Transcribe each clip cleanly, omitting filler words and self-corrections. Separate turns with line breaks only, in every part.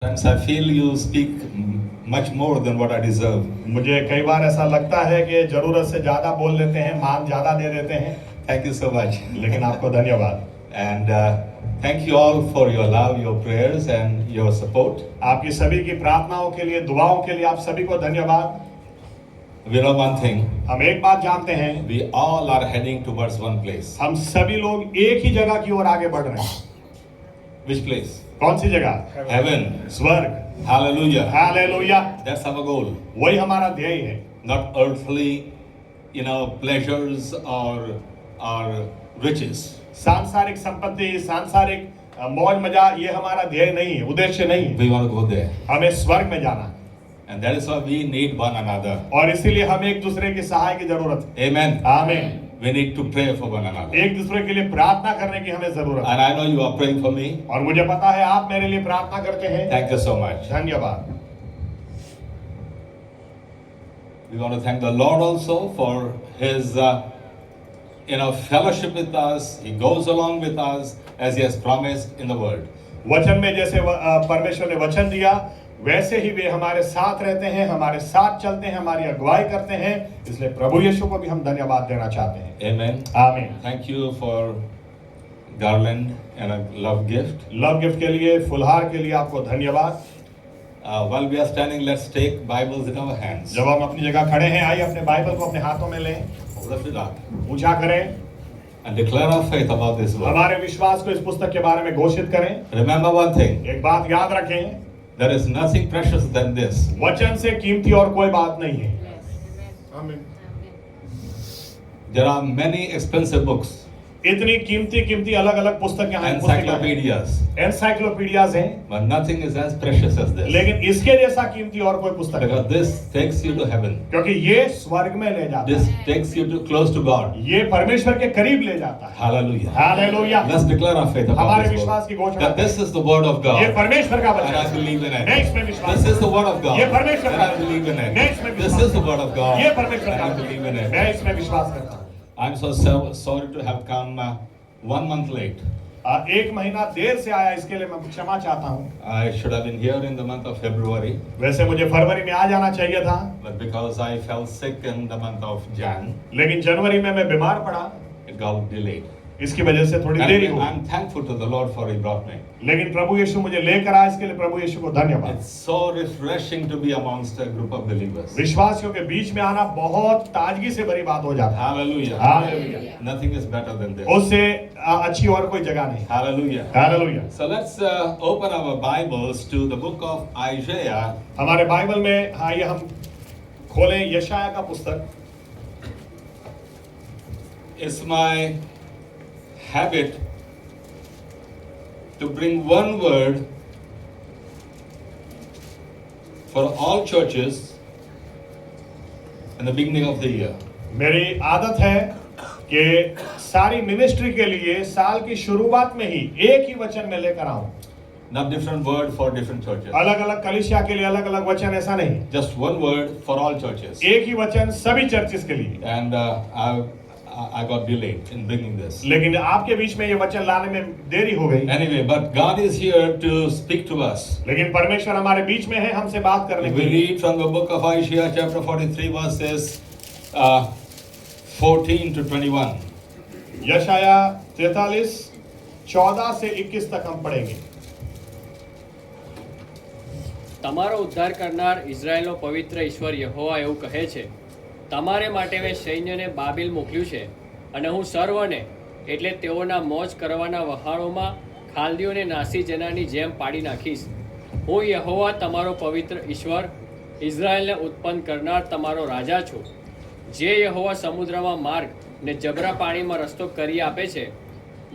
Sometimes I feel you speak much more than what I deserve.
मुझे कई बार ऐसा लगता है कि जरूरत से ज्यादा बोल लेते हैं, मान ज्यादा दे देते हैं,
Thank you so much.
लेकिन आपको धन्यवाद।
And thank you all for your love, your prayers, and your support.
आपकी सभी की प्रार्थनाओं के लिए, दुआओं के लिए आप सभी को धन्यवाद।
We know one thing.
हम एक बात जानते हैं,
We all are heading towards one place.
हम सभी लोग एक ही जगह की ओर आगे बढ़ रहे हैं।
Which place?
कौन सी जगह?
Heaven.
स्वर्ग।
Hallelujah.
Hallelujah.
That's our goal.
वही हमारा ध्येय है।
Not earthly, pleasures or riches.
सांसारिक संपत्ति, सांसारिक मौज मजा, ये हमारा ध्येय नहीं है, उद्देश्य नहीं है।
We want to go there.
हमें स्वर्ग में जाना है
And that is why we need one another.
और इसीलिए हमें एक दूसरे की सहाय की जरूरत है।
Amen.
आमीन।
We need to pray for one another.
एक दूसरे के लिए प्रार्थना करने की हमें जरूरत है
And I know you are praying for me.
और मुझे पता है आप मेरे लिए प्रार्थना करते हैं।
Thank you so much.
धन्यवाद।
We want to thank the Lord also for His, fellowship with us. He goes along with us as He has promised in the Word.
वचन में जैसे परमेश्वर ने वचन दिया, वैसे ही वे हमारे साथ रहते हैं, हमारे साथ चलते हैं, हमारी अगुवाई करते हैं। इसलिए प्रभु यीशु को भी हम धन्यवाद देना चाहते हैं।
Amen.
आमीन।
Thank you for garland and a love gift.
Love gift के लिए, फुलहार के लिए आपको धन्यवाद।
While we are standing, let's take Bibles in our hands.
जब हम अपनी जगह खड़े हैं, आइए अपने बाइबल को अपने हाथों में लें,
Lift it up
ऊंचा करें,
and declare our faith about this word.
हमारे विश्वास को इस पुस्तक के बारे में घोषित करें।
Remember one thing.
एक बात याद रखें,
There is nothing precious than this.
वचन से कीमती और कोई बात नहीं है। आमीन।
There are many expensive books,
इतनी कीमती अलग अलग पुस्तकें हैं,
encyclopedias,
एनसाइक्लोपीडियाज हैं,
but nothing is as precious as this.
लेकिन इसके जैसा कीमती और कोई पुस्तक
Because
नहीं,
this takes you to heaven.
क्योंकि ये स्वर्ग में ले जाता
This
है,
takes you to close to God.
ये परमेश्वर के करीब ले जाता है।
Hallelujah.
Hallelujah.
Let's declare our faith about
हमारे
this
विश्वास
word.
की घोषणा
That this is the word of
ये
God.
परमेश्वर का
And
वचन
I
है।
believe in
मैं
it.
इसमें विश्वास
This is the word of God.
ये परमेश्वर
And
का
I believe in it.
मैं इसमें
This
विश्वास
is the word of God.
ये परमेश्वर
And
का
I believe in it.
मैं इसमें विश्वास करता हूँ।
I'm so sorry to have come 1 month late.
एक महीना देर से आया, इसके लिए मैं क्षमा चाहता हूँ।
I should have been here in the month of February,
वैसे मुझे फरवरी में आ जाना चाहिए था,
but because I fell sick in the month of Jan,
लेकिन जनवरी में मैं बीमार पड़ा,
it got delayed.
इसकी वजह से थोड़ी देरी
And
हो।
I'm thankful to the Lord for He brought me.
लेकिन प्रभु यीशु मुझे लेकर आया, इसके लिए प्रभु यीशु को धन्यवाद।
It's so refreshing to be amongst a group of believers.
विश्वासियों के बीच में आना बहुत ताजगी से भरी बात हो जाता है।
Hallelujah.
Hallelujah.
Nothing is better than this.
उससे अच्छी और कोई जगह नहीं।
Hallelujah.
Hallelujah.
So let's open our Bibles to the book of Isaiah.
हमारे बाइबल में आइए हम खोलें यशाया का पुस्तक।
It's my habit to bring one word for all churches in the beginning of the year.
मेरी आदत है कि सारी मिनिस्ट्री के लिए साल की शुरुआत में ही एक ही वचन में लेकर आऊं।
Not different word for different churches.
अलग अलग कलीसिया के लिए अलग अलग वचन, ऐसा नहीं,
Just one word for all churches.
एक ही वचन सभी चर्चेस के लिए।
And I got delayed in bringing this.
लेकिन आपके बीच में ये वचन लाने में देरी हो गई।
Anyway, but God is here to speak to us.
लेकिन परमेश्वर हमारे बीच में है, हमसे बात करने के
We
लिए।
read from the book of Isaiah chapter 43 verses 14 to 21.
यशाया 43 14 से 21 तक हम पढ़ेंगे।
તમારો ઉદ્ધાર કરનાર ઇઝરાયેલનો પવિત્ર ઈશ્વર યહોવા એવું કહે છે, તમારે માટે મેં સૈન્યને બાબેલ મોકલ્યું છે અને હું સર્વને એટલે તેઓના મોજ કરવાના વહાણોમાં ખાલદીઓને નાસી જનારની જેમ પાડી નાખીશ. હું યહોવા તમારો પવિત્ર ઈશ્વર, ઇઝરાયેલને ઉત્પન્ન કરનાર તમારો રાજા છું. જે યહોવા સમુદ્રમાં માર્ગ ને જબરા પાણીમાં રસ્તો કરી આપે છે,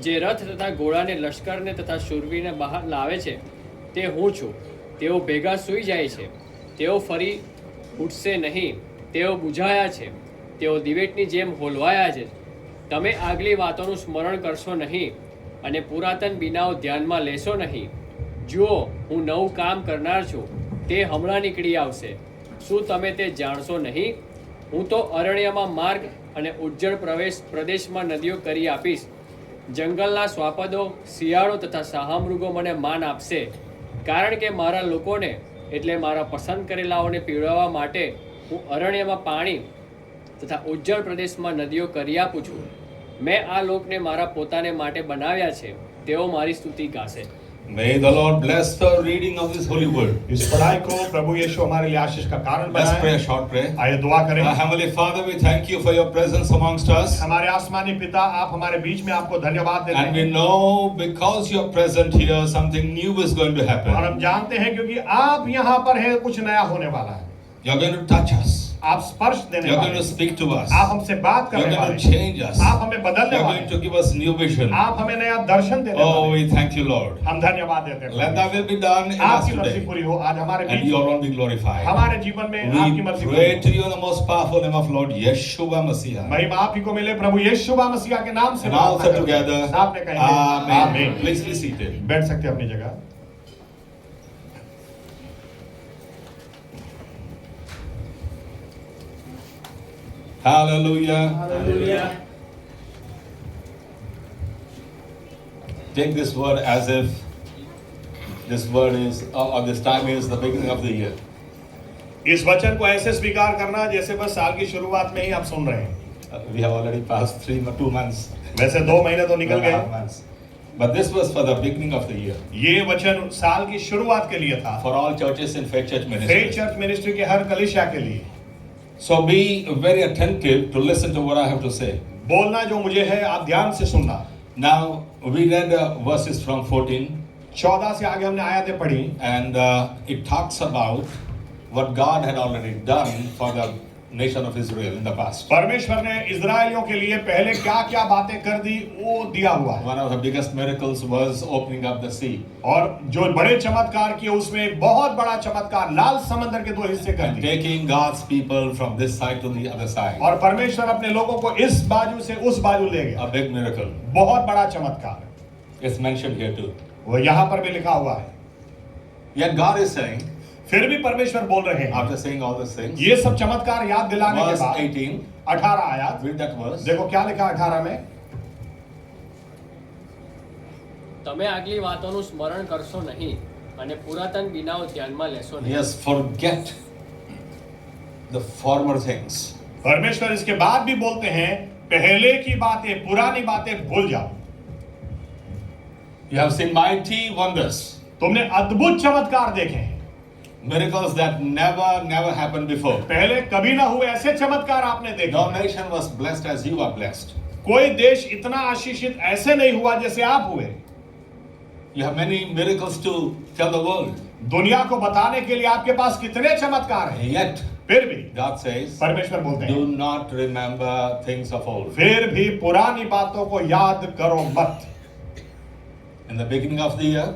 જે રથ તથા ઘોડાને લશ્કરને તથા શૂરવીરને બહાર લાવે છે, તે હું છું. તેઓ ભેગા સૂઈ જાય છે, તેઓ ફરી ઉઠશે નહીં, તેઓ બુઝાયા છે, તેઓ દિવેટની જેમ હોલવાયા છે. તમે આગલી વાતોનું સ્મરણ કરશો નહીં અને પુરાતન બીનાઓ ધ્યાનમાં લેશો નહીં. જુઓ, હું નવું કામ કરનાર છું, તે હમણાં નીકળી આવશે. શું તમે તે જાણશો નહીં? હું તો અરણ્યમાં માર્ગ અને ઉજ્જડ પ્રદેશમાં નદીઓ કરી આપીશ. જંગલના શ્વાપદો, શિયાળો તથા શાહમૃગો મને માન આપશે. કારણ કે મારા લોકોને એટલે મારા પસંદ કરેલાઓને પીવડાવવા માટે હું અરણ્યમાં પાણી તથા ઉજ્જળ પ્રદેશમાં નદીઓ કરી આપું છું. મેં આ લોકને મારા પોતાને માટે બનાવ્યા છે, તેઓ મારી સ્તુતિ ગાશે.
May the Lord bless the reading of His holy word.
इस पढ़ाई को प्रभु यीशु हमारे लिए आशीष का कारण
Let's pray
बनाए.
a short prayer.
आइए दुआ करें.
Heavenly Father, we thank you for your presence amongst us.
हमारे आसमानी पिता, आप हमारे बीच में आपको धन्यवाद देते
And we
हैं.
know because you are present here, something new is going to
और
happen.
हम जानते हैं क्योंकि आप यहाँ पर हैं, कुछ नया होने वाला है.
You are going to touch us.
आप स्पर्श देने
You are
वाले
going to
हैं.
speak to us.
आप हमसे बात
You are
करने
going
वाले
to
हैं.
change us.
आप हमें
You
बदलने
are
वाले
going
हैं.
to give us new vision.
आप हमें नया दर्शन देने
Oh,
वाले हैं.
we thank you, Lord.
हम धन्यवाद देते हैं.
Let thy will be done in us
आपकी मर्जी
today.
पूरी हो आज हमारे
And
beach,
you alone be glorified.
हमारे जीवन में आपकी
We
मर्जी
pray
पूरी
to
हो.
you in the most powerful name of Lord Yeshua Messiah.
महिमा आप ही को मिले प्रभु यीशु मसीह के नाम से.
And all
प्रार्थना
said
करते हैं.
together,
साथ में कहेंगे
Amen.
आमीन.
Please be seated.
बैठ सकते हैं अपनी जगह.
Hallelujah. Take this word as if this word is, or this time is the beginning of the year.
इस वचन को ऐसे स्वीकार करना जैसे बस साल की शुरुआत में ही आप सुन रहे हैं.
We have already passed 2 months.
वैसे 2 महीने तो निकल
2.5
गए,
months. But this was for the beginning of the year.
ये वचन साल की शुरुआत के लिए था.
For all churches in Faith Church
faith
Ministry.
Church ministry के हर कलीसिया के लिए.
So be very attentive to listen to what I have to say.
बोलना जो मुझे है आप ध्यान से सुनना.
Now, we read verses from 14,
14 से आगे हमने आयतें पढ़ी.
and it talks about what God had already done for the nation of Israel in the past.
परमेश्वर ने इजरायलियों के लिए पहले क्या क्या बातें कर दी वो दिया हुआ है.
One of the biggest miracles was opening up the sea.
और जो बड़े चमत्कार किए उसमें एक बहुत बड़ा चमत्कार लाल समंदर के 2 हिस्से कर
And
दिए.
taking God's people from this side to the other side.
और परमेश्वर अपने लोगों को इस बाजू से उस बाजू ले गया.
A big miracle.
बहुत बड़ा चमत्कार.
It's mentioned here too.
वो यहाँ पर भी लिखा हुआ है.
Yet God is saying,
फिर भी परमेश्वर बोल रहे हैं.
after saying all these things,
ये सब चमत्कार याद दिलाने के
verse
बाद
18,
18 आयत
read that verse.
देखो क्या लिखा 18 में.
તમે આગલી વાતોનું સ્મરણ કરશો નહીં અને પુરાતન વિનાઓ ધ્યાનમાં લેશો નહીં.
Yes, forget the former things.
परमेश्वर इसके बाद भी बोलते हैं पहले की बातें पुरानी बातें भूल जाओ.
You have seen mighty wonders,
तुमने अद्भुत चमत्कार देखे हैं.
miracles that never happened before.
पहले कभी ना हुए ऐसे चमत्कार आपने देखे.
No nation was blessed as you are blessed.
कोई देश इतना आशीषित ऐसे नहीं हुआ जैसे आप हुए.
You have many miracles to tell the world.
दुनिया को बताने के लिए आपके पास कितने चमत्कार हैं.
Yet,
फिर भी
God says,
परमेश्वर बोलते
do
हैं
not remember things of old.
फिर भी पुरानी बातों को याद करो मत.
In the beginning of the year,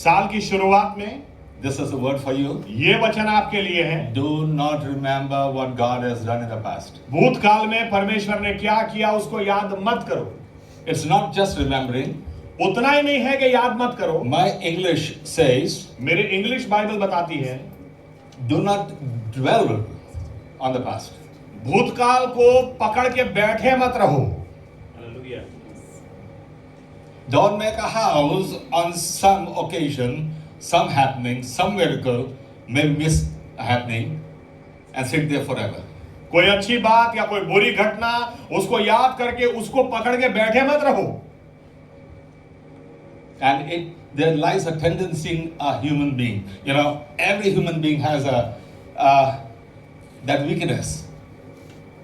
साल की शुरुआत में
this is a word for you.
ये वचन आपके लिए है.
Do not remember what God has done in the past.
भूतकाल में परमेश्वर ने क्या किया उसको याद मत करो.
It's not just remembering.
उतना ही नहीं है कि याद मत करो.
My English says,
मेरे इंग्लिश बाइबल बताती है
do not dwell on the past.
भूतकाल को पकड़ के बैठे मत रहो.
Don't make a house on some occasion, some happening, some miracle may miss happening and sit there forever.
कोई अच्छी बात या कोई बुरी घटना उसको याद करके उसको पकड़ के बैठे मत रहो.
And there lies a tendency in a human being. You know, every human being has that weakness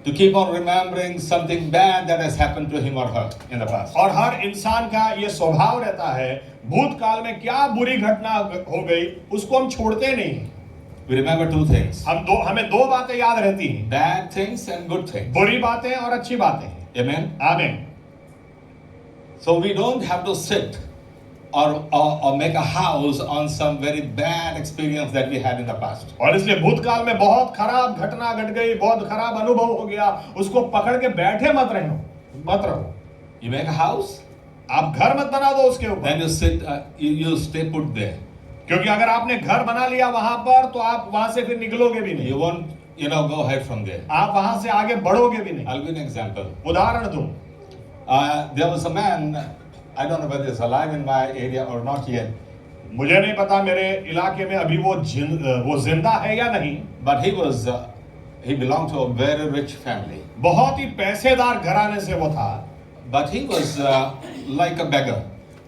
to keep on remembering something bad that has happened to him or her in the past.
और हर इंसान का ये स्वभाव रहता है भूतकाल में क्या बुरी घटना हो गई उसको हम छोड़ते नहीं.
We remember 2 things.
हमें 2 बातें याद रहती हैं.
Bad things and good things.
बुरी बातें और अच्छी बातें.
Amen?
आमीन.
So we don't have to sit or make a house on some very bad experience that we had in the past.
और इसलिए भूतकाल में बहुत खराब घटना घट गई, बहुत खराब अनुभव हो गया, उसको पकड़ के बैठे मत रहो.
You make a house,
आप घर मत बना दो उसके ऊपर.
then you sit, you stay put there.
क्योंकि अगर आपने घर बना लिया वहां पर तो आप वहां से फिर निकलोगे भी नहीं.
You won't, go ahead from there.
आप वहां से आगे बढ़ोगे भी नहीं.
I'll give you an example.
उदाहरण दूं.
There was a man, I don't know whether he's alive in my area or not yet,
मुझे नहीं पता मेरे इलाके में अभी वो जिंदा है या नहीं,
but he belonged to a very rich family.
बहुत ही पैसेदार घराने से वो था,
But he was like a beggar,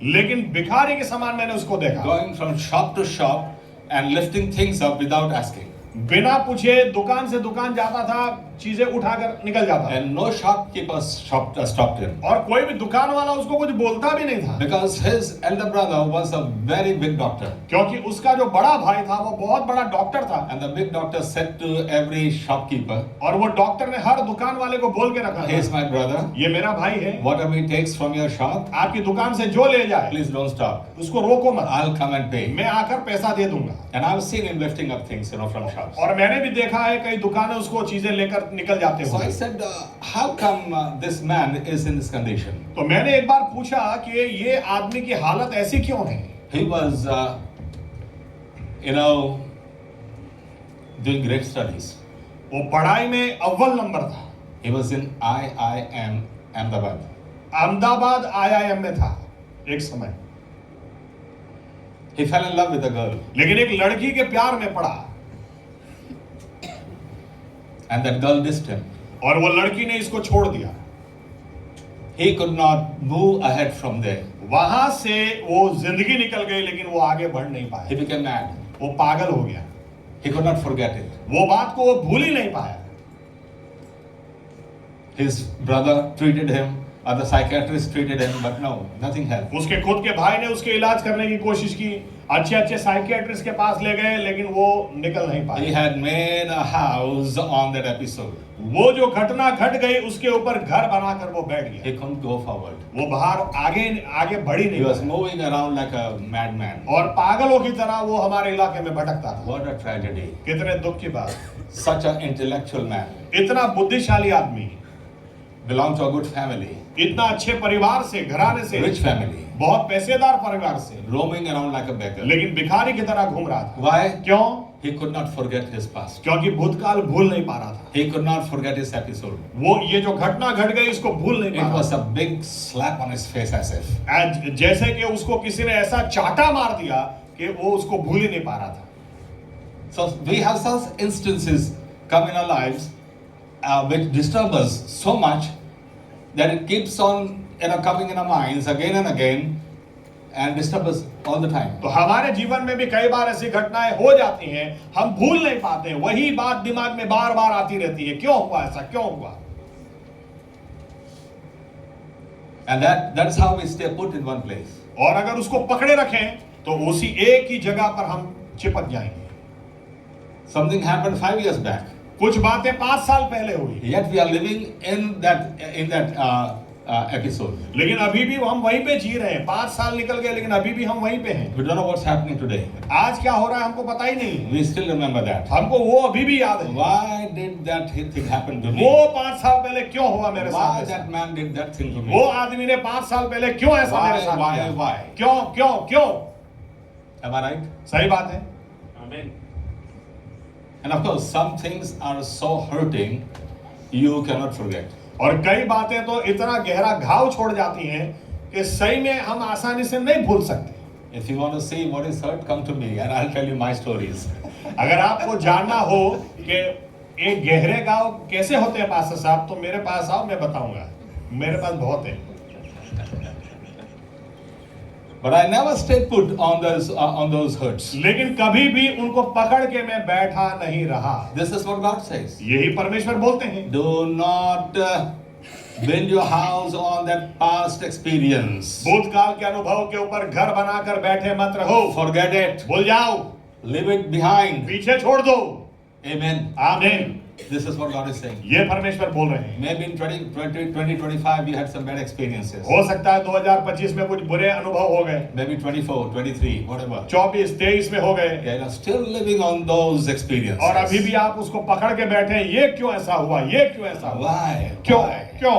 लेकिन भिखारी के समान मैंने उसको देखा,
going from shop to shop and lifting things up without asking.
बिना पूछे दुकान से दुकान जाता था, चीजें उठाकर निकल जाता था,
And no shopkeeper stopped him.
और कोई भी दुकान वाला उसको कुछ बोलता भी नहीं था,
Because his elder brother was a very big doctor.
क्योंकि उसका जो बड़ा भाई था वो बहुत बड़ा डॉक्टर था,
And the big doctor said to every shopkeeper,
और वो डॉक्टर ने हर दुकान वाले को बोल के रखा
"He is
था,
my brother.
ये मेरा भाई है,
Whatever he takes from your shop,
आपकी दुकान से जो ले जाए
please don't stop.
उसको रोको मत,
I'll come and pay."
मैं आकर पैसा दे दूंगा।
And I've seen him lifting up things, from shops.
और मैंने भी देखा है कई दुकानें उसको चीजें लेकर निकल जाते
So I
हुए।
said, how come this man is in this condition?
तो मैंने एक बार पूछा कि ये आदमी की हालत ऐसी क्यों है?
He was, doing great studies.
वो पढ़ाई में अव्वल नंबर था,
He was in IIM Ahmedabad.
Ahmedabad IIM में था एक समय,
He fell in love with a girl,
लेकिन एक लड़की के प्यार में पड़ा,
and that girl dissed him.
और वो लड़की ने इसको छोड़ दिया।
He could not move ahead from there.
वहां से वो जिंदगी निकल गई, लेकिन वो आगे बढ़ नहीं
He
पाया,
became mad.
वो पागल हो गया,
He could not forget it.
वो बात को वो भूल ही नहीं पाया।
His brother treated him, other psychiatrists treated him, but no, nothing helped.
उसके खुद के भाई ने उसके इलाज करने की कोशिश की, अच्छे अच्छे साइकियाट्रिस्ट के पास ले गए, लेकिन वो निकल नहीं
He
पाए।
had made a house on that episode.
वो जो घटना घट गई उसके ऊपर घर बनाकर वो बैठ गया,
He couldn't go forward.
वो बाहर आगे आगे बढ़ी
He
नहीं
was
पाया।
moving around like a madman.
और पागलों की तरह वो हमारे इलाके में भटकता था।
What a tragedy.
कितने दुख की बात,
Such an intellectual man.
इतना बुद्धिशाली आदमी,
Belonged to a good family,
इतना अच्छे परिवार से, घराने से,
rich family,
बहुत पैसेदार परिवार से,
roaming around like a beggar.
लेकिन भिखारी की तरह घूम रहा था।
Why?
क्यों?
He could not forget his past.
क्योंकि भूतकाल भूल नहीं पा रहा था।
He could not forget his episode.
वो ये जो घटना घट गई इसको भूल नहीं
It
पा
was
रहा
a big slap on his face as if.
था। जैसे कि उसको किसी ने ऐसा चाटा मार दिया कि वो उसको भूल ही नहीं पा रहा था।
So we have such instances come in our lives which disturb us so much that it keeps on coming in our minds again and again and disturb us all the time.
तो हमारे जीवन में भी कई बार ऐसी घटनाएं हो जाती हैं, हम भूल नहीं पाते हैं, वही बात दिमाग में बार बार आती रहती है, क्यों हुआ ऐसा, क्यों हुआ?
And that's how we stay put in one place.
और अगर उसको पकड़े रखें तो उसी एक ही जगह पर हम चिपक जाएंगे।
Something happened 5 years back.
कुछ बातें 5 साल पहले हुई,
Yet we are living in that episode.
लेकिन अभी भी हम वहीं पे जी रहे हैं। 5 साल निकल गए लेकिन अभी भी हम वहीं पे हैं।
We don't know what's happening today.
आज क्या हो रहा है हमको पता ही नहीं,
We still remember that.
हमको वो अभी भी याद है।
Why did that thing happen to
वो
me?
5 साल पहले क्यों हुआ मेरे
Why
साथ ऐसा?
that man did that thing to
वो
me?
आदमी ने 5 साल पहले क्यों ऐसा मेरे साथ
Why?
किया?
Why?
क्यों क्यों क्यों?
Am I right?
सही बात है।
And of course, some things are so hurting, you cannot forget.
और कई बातें तो इतना गहरा घाव छोड़ जाती हैं कि सही में हम आसानी से नहीं भूल सकते।
If you want to see what is hurt, come to me and I'll tell you my stories.
अगर आपको जानना हो कि एक गहरे घाव कैसे होते हैं पास्टर साहब, तो मेरे पास आओ, मैं बताऊंगा। मेरे पास बहुत है।
But I never stayed put on those hurts.
लेकिन कभी भी उनको पकड़ के मैं बैठा नहीं रहा।
This is what God says.
यही परमेश्वर बोलते हैं।
Do not build your house on that past experience.
भूतकाल के अनुभव के ऊपर घर बनाकर बैठे मत रहो।
Forget it.
भूल जाओ,
Leave it behind.
पीछे छोड़ दो।
Amen.
आमीन।
This is what God is saying.
ये परमेश्वर बोल रहे हैं।
Maybe in 2025 you had some bad experiences.
हो सकता है 2025 में कुछ बुरे अनुभव हो गए,
Maybe 24, 23, whatever.
24, 23 में हो गए,
Yeah, you're still living on those experiences.
और अभी भी आप उसको पकड़ के बैठे हैं, ये क्यों ऐसा हुआ, ये क्यों ऐसा हुआ,
Why?
क्यों
Why?
क्यों?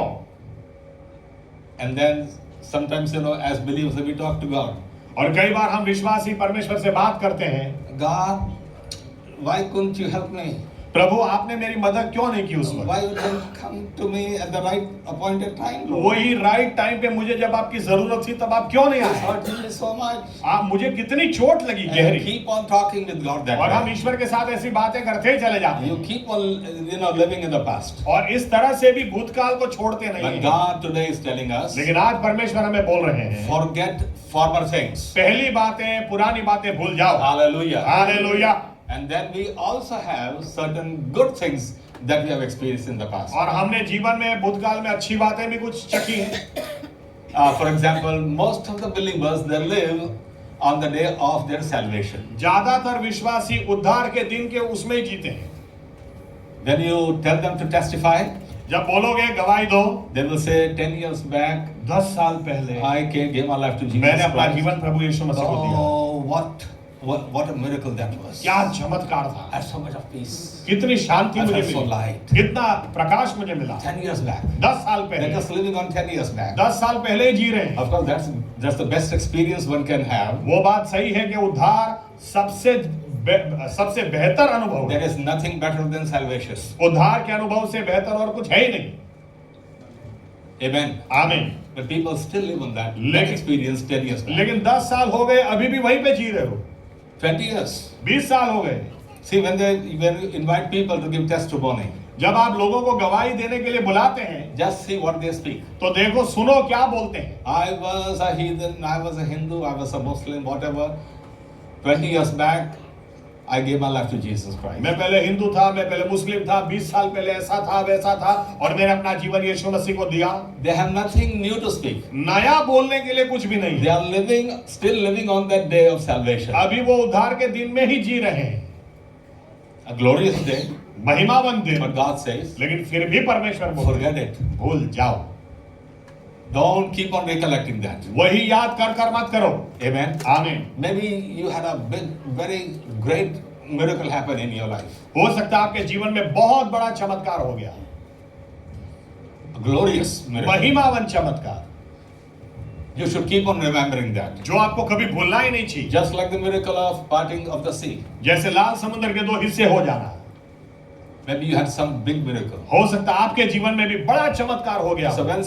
And then sometimes, as believers, we talk to God.
और कई बार हम विश्वासी परमेश्वर से बात करते हैं,
God, why couldn't you help me?
प्रभु आपने मेरी मदद क्यों नहीं की उस वक्त?
Why you didn't come to me at the right appointed time, Lord?
वही राइट टाइम पे मुझे जब आपकी जरूरत थी तब आप क्यों नहीं
It's
आए?
hurting me so much.
आप मुझे कितनी चोट लगी
And
गहरी।
keep on talking with God that
और हम
way.
ईश्वर के साथ ऐसी बातें करते ही चले जाते
You
हैं
keep on, living in the past.
और इस तरह से भी भूतकाल को छोड़ते नहीं
But
हैं।
God today is telling us,
लेकिन आज परमेश्वर हमें बोल रहे हैं,
forget former things.
पहली बातें पुरानी बातें भूल जाओ।
Hallelujah.
Hallelujah.
And then we also have certain good things that we have experienced in the past.
और हमने जीवन में भूतकाल में अच्छी बातें भी कुछ चखी हैं।
For example, most of the believers, they live on the day of their salvation.
ज्यादातर विश्वासी उद्धार के दिन के उसमें ही जीते हैं।
When you tell them to testify,
जब बोलोगे गवाही दो,
they will say 10 years back,
10 साल पहले
I gave my life to Jesus
मैंने अपना
Christ.
जीवन प्रभु यीशु मसीह को दिया।
Oh, what a miracle that was.
क्या चमत्कार था।
I had so much of peace.
कितनी शांति
I
मुझे
felt so
मिली,
light.
कितना प्रकाश मुझे मिला।
10 years back.
10 साल
They're
पहले,
just living on 10 years back.
10 साल पहले ही जी रहे हैं।
Of course, that's the best experience one can have.
वो बात सही है कि उद्धार सबसे बेहतर अनुभव
There
है।
is nothing better than salvation.
उद्धार के अनुभव से बेहतर और कुछ है ही नहीं।
Amen.
आमीन।
But people still live on that
लेकिन-
experience 10 years back.
लेकिन 10 साल हो गए अभी भी वहीं पे जी रहे हो।
20 years.
20 साल हो गए।
See, when you invite people to give testimony,
जब आप लोगों को गवाही देने के लिए बुलाते हैं
just see what they speak.
तो देखो सुनो क्या बोलते हैं।
I was a heathen, I was a Hindu, I was a Muslim, whatever. 20 years back, I gave my life to Jesus Christ.
मैं पहले हिंदू था, मैं पहले मुस्लिम था, 20 साल पहले ऐसा था वैसा था और मैंने अपना जीवन यीशु मसीह को दिया।
They have nothing new to speak.
नया बोलने के लिए कुछ भी नहीं
They
है।
are still living on that day of salvation.
अभी वो उद्धार के दिन में ही जी रहे हैं।
A glorious day,
महिमावन दिन।
but God says,
लेकिन फिर भी परमेश्वर बोल
forget it.
भूल जाओ।
Don't keep on recollecting that.
वही याद कर कर मत करो।
Amen.
आमीन।
Maybe you had a big, very great miracle happen in your life.
हो सकता है आपके जीवन में बहुत बड़ा चमत्कार हो गया,
A glorious miracle.
महिमावन चमत्कार
You should keep on remembering that.
जो आपको कभी भूलना ही नहीं चाहिए।
Just like the miracle of parting of the sea.
जैसे लाल समुद्र के 2 हिस्से हो जाना।
Maybe you had some big miracle.
हो सकता है आपके जीवन में भी बड़ा चमत्कार हो गया।
So when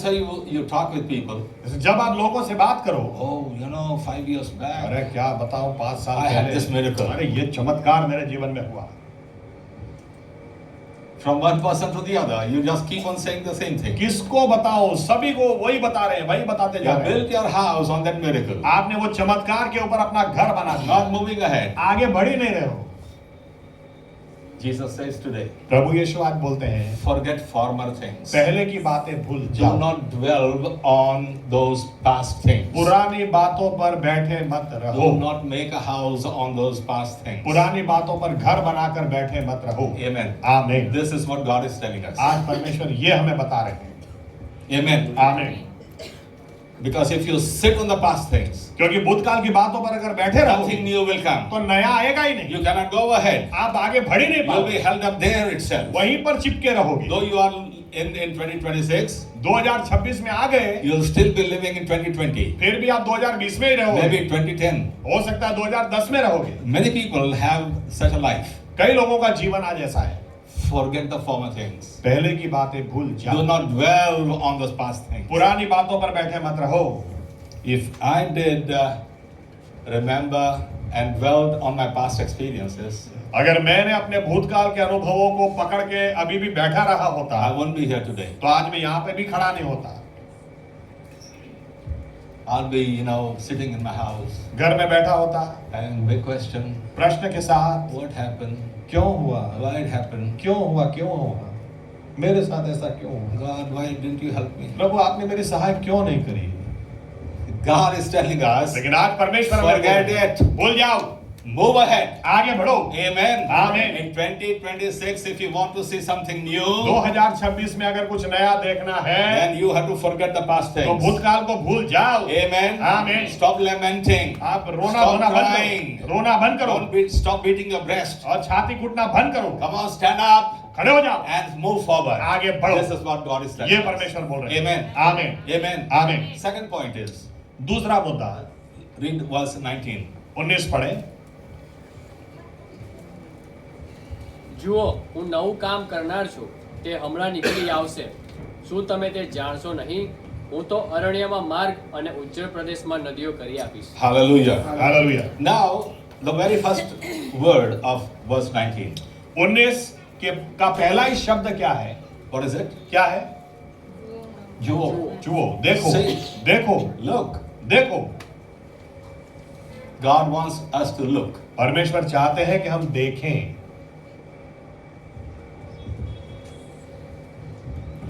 you talk with people,
जब आप लोगों से बात करो,
oh, 5 years back,
अरे क्या बताऊं 5 साल
I had
पहले,
this miracle.
अरे ये चमत्कार मेरे जीवन में हुआ।
from one person to the other, you just keep on saying the same thing.
किसको बताओ, सभी को वही बता रहे हैं, वही बताते
You
जा
have
रहे हैं।
built your house on that miracle,
आपने वो चमत्कार के ऊपर अपना घर बना दिया,
not moving ahead.
आगे बढ़ ही नहीं रहे हो।
Jesus says today,
प्रभु यीशु आज बोलते हैं,
forget former things.
पहले की बातें भूल
Do
जाओ,
not dwell on those past things.
पुरानी बातों पर बैठे मत रहो,
Do not make a house on those past things.
पुरानी बातों पर घर बनाकर बैठे मत रहो।
Amen.
आमीन।
This is what God is telling us.
आज परमेश्वर ये हमें बता रहे हैं।
Amen.
आमीन।
Because if you sit on the past things,
क्योंकि भूतकाल की बातों पर अगर बैठे रहो
nothing new will come.
तो नया आएगा ही नहीं,
You cannot go ahead.
आप आगे बढ़ ही नहीं
You'll be
पाओगे,
held up there itself.
वहीं पर चिपके रहोगे।
Though you are in 2026,
2026 में आ गए,
you'll still be living in 2020.
फिर भी आप 2020 में ही रहोगे,
Maybe 2010.
हो सकता है 2010 में रहोगे।
Many people have such a life.
कई लोगों का जीवन आज ऐसा है।
Forget the former things.
पहले की बातें भूल
Do
जाओ,
not dwell on those past things.
पुरानी बातों पर बैठे मत रहो।
If I did remember and dwelled on my past experiences,
अगर मैंने अपने भूतकाल के अनुभवों को पकड़ के अभी भी बैठा रहा होता,
I wouldn't be here today.
तो आज मैं यहाँ पे भी खड़ा नहीं होता।
I'll be, sitting in my house
घर में बैठा होता,
having big question.
प्रश्न के साथ,
What happened?
क्यों हुआ,
Why it happened?
क्यों हुआ, क्यों हुआ, मेरे साथ ऐसा क्यों हुआ,
God, why didn't you help me?
प्रभु आपने मेरी सहायता क्यों नहीं करी।
God is telling us,
लेकिन आज परमेश्वर हमें
forget
बोल-
it.
भूल जाओ,
Move ahead.
आगे बढ़ो।
Amen.
Amen.
In 2026, if you want to see something new,
2026 में अगर कुछ नया देखना है,
then you have to forget the past
तो
things.
भूतकाल को भूल जाओ।
Amen.
Amen.
Stop lamenting.
आप रोना
Stop
धोना बंद
crying.
करो, रोना बंद करो
Stop beating your breast.
और छाती कूटना बंद करो,
Come on, stand up
खड़े हो जाओ,
and move forward.
आगे बढ़ो।
This is what God is telling
ये
us.
परमेश्वर बोल रहे हैं।
Amen.
आमीन,
Amen.
आमीन।
Second point is,
दूसरा मुद्दा,
read verse 19.
19 पढ़े।
જુઓ હું નવું કામ કરનાર છું તે હમણાં નીકળી આવશે શું તમે તે જાણશો નહીં હું તો અરણ્યમાં માર્ગ અને ઉજ્જળ પ્રદેશમાં નદીઓ કરી આપીશ.
Hallelujah.
Hallelujah.
Now, the very first word of verse 19.
19 का पहला ही शब्द क्या है?
What is it?
क्या है?
Juo.
जुओ. देखो,
See.
देखो,
Look.
देखो.
God wants us to look.
परमेश्वर चाहते हैं कि हम देखें,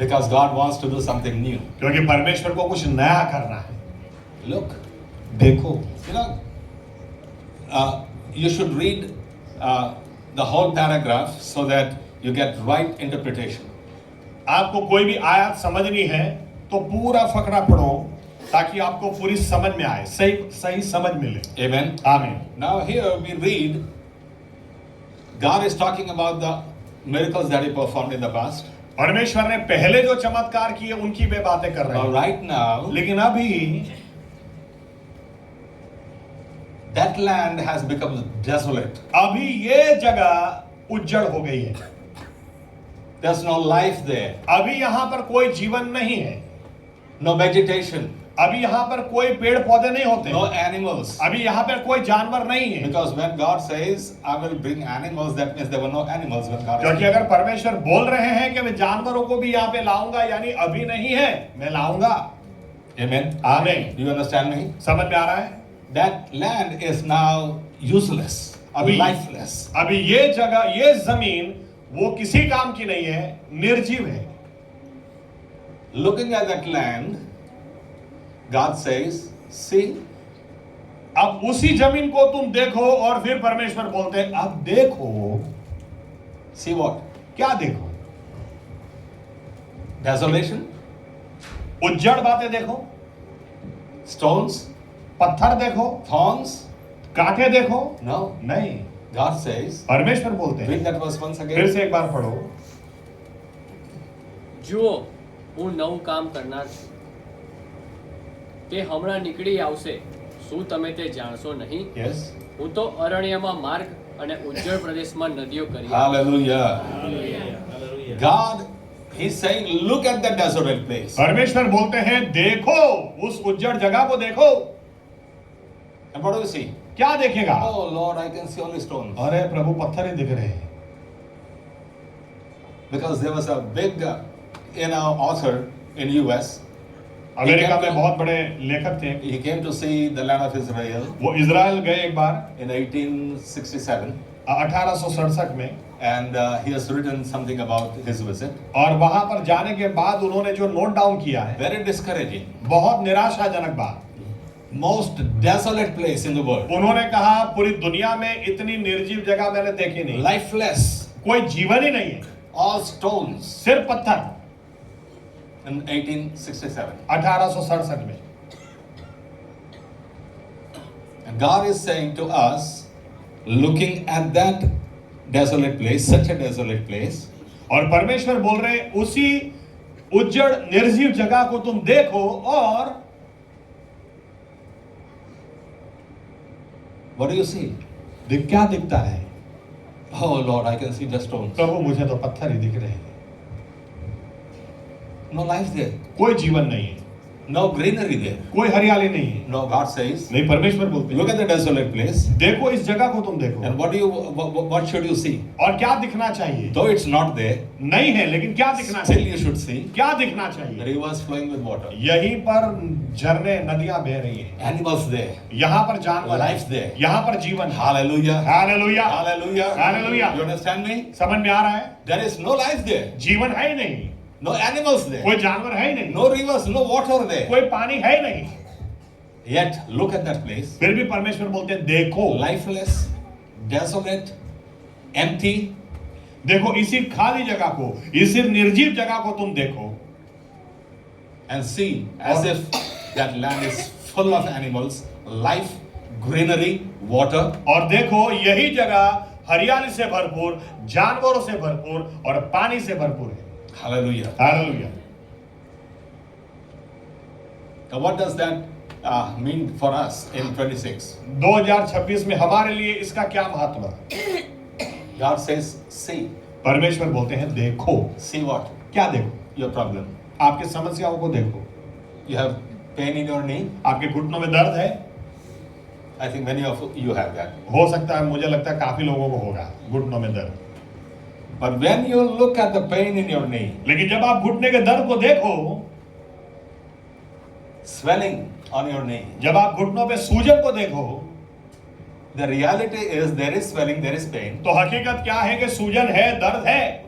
Because God wants to do something new.
क्योंकि परमेश्वर को कुछ नया करना है.
Look.
देखो.
You know, you should read the whole paragraph so that you get right interpretation.
आपको कोई भी आयत समझनी है तो पूरा फकरा पढ़ो ताकि आपको पूरी समझ में आए, सही समझ मिले.
Amen.
आमीन.
Now here we read, God is talking about the miracles that He performed in the past.
परमेश्वर ने पहले जो चमत्कार किए उनकी वे बातें कर रहे
Now
हैं.
right now,
लेकिन अभी
that land has become desolate.
अभी ये जगह उज्जड़ हो गई है.
There's no life there,
अभी यहाँ पर कोई जीवन नहीं है.
no vegetation,
अभी यहाँ पर कोई पेड़ पौधे नहीं होते.
no animals.
अभी यहाँ पर कोई जानवर नहीं है.
Because when God says, I will bring animals, that means there were no animals when God
क्योंकि
is
अगर परमेश्वर बोल रहे हैं कि मैं जानवरों को भी यहाँ पे लाऊंगा, यानी अभी नहीं है, मैं लाऊंगा.
Amen.
आमीन.
Do you understand me?
समझ में आ रहा है?
That land is now useless,
अभी-
lifeless.
अभी ये जगह, ये जमीन वो किसी काम की नहीं है, निर्जीव है.
Looking at that land, God says, see,
अब उसी जमीन को तुम देखो और फिर परमेश्वर बोलते हैं अब देखो.
see what?
क्या देखो?
Desolation,
उज्जड़ बातें देखो,
stones,
पत्थर देखो,
thorns.
कांटे देखो.
No.
नहीं,
God says,
परमेश्वर बोलते हैं.
read that verse once
फिर
again.
से एक बार पढ़ो.
જુઓ હું નવું કામ કરનાર છું તે હમણાં નીકળી આવશે શું તમે તે જાણશો નહીં
Yes.
હું તો અરણ્યમાં માર્ગ અને ઉજ્જળ પ્રદેશમાં નદીઓ કરી આપીશ.
Hallelujah. God, He's saying, look at that desolate place.
परमेश्वर बोलते हैं देखो उस उज्जड़ जगह को देखो.
And what do you see?
क्या देखेगा?
Oh Lord, I can see only stones.
अरे प्रभु पत्थर ही दिख रहे हैं.
Because there was a big, author in US.
America में बहुत बड़े लेखक थे.
He came to see the land of Israel
वो इजराइल गए एक बार
in 1867,
1867 में.
and he has written something about his visit.
और वहां पर जाने के बाद उन्होंने जो नोट डाउन किया है
Very discouraging.
बहुत निराशाजनक बात.
Most desolate place in the world.
उन्होंने कहा पूरी दुनिया में इतनी निर्जीव जगह मैंने देखी नहीं.
Lifeless.
कोई जीवन ही नहीं है,
All stones.
सिर्फ पत्थर.
In 1867.
1867 में.
And God is saying to us, looking at that desolate place, such a desolate place,
और परमेश्वर बोल रहे हैं उसी उज्जड़ निर्जीव जगह को तुम देखो और
what do you see?
क्या दिखता है?
Oh Lord, I can see just stones.
प्रभु मुझे तो पत्थर ही दिख रहे हैं.
No life there.
कोई जीवन नहीं है,
No greenery there.
कोई हरियाली नहीं है.
No, God says,
नहीं, परमेश्वर बोलते
look
हैं
at the desolate place,
देखो इस जगह को तुम देखो.
and what should you see?
और क्या दिखना चाहिए?
Though it's not there,
नहीं है, लेकिन क्या दिखना
still
चाहिए?
you should see
क्या दिखना चाहिए?
rivers flowing with water,
यहीं पर झरने नदियां बह रही हैं.
animals there,
यहाँ पर जानवर है.
life there.
यहाँ पर जीवन है.
Hallelujah.
Hallelujah.
Hallelujah.
Hallelujah.
You understand me?
समझ में आ रहा है?
There is no life there,
जीवन है ही नहीं,
no animals there,
कोई जानवर है ही नहीं,
no rivers, no water there.
कोई पानी है ही नहीं.
Yet look at that place,
फिर भी परमेश्वर बोलते हैं देखो.
lifeless, desolate, empty.
देखो इसी खाली जगह को, इसी निर्जीव जगह को तुम देखो.
And see as if that land is full of animals, life, greenery, water.
और देखो यही जगह हरियाली से भरपूर, जानवरों से भरपूर और पानी से भरपूर है.
Hallelujah.
Hallelujah.
Now what does that mean for us in 26?
2026 में हमारे लिए इसका क्या महत्व है?
God says, see.
परमेश्वर बोलते हैं देखो।
See what?
क्या देखो?
Your problem.
आपके समस्याओं को देखो।
You have pain in your knee?
आपके घुटनों में दर्द है?
I think many of you have that.
हो सकता है, मुझे लगता है काफी लोगों को होगा घुटनों में दर्द।
But when you look at the pain in your knee,
लेकिन जब आप घुटने के दर्द को देखो,
swelling on your knee,
जब आप घुटनों पे सूजन को देखो,
the reality is there is swelling, there is pain.
तो हकीकत क्या है कि सूजन है, दर्द है।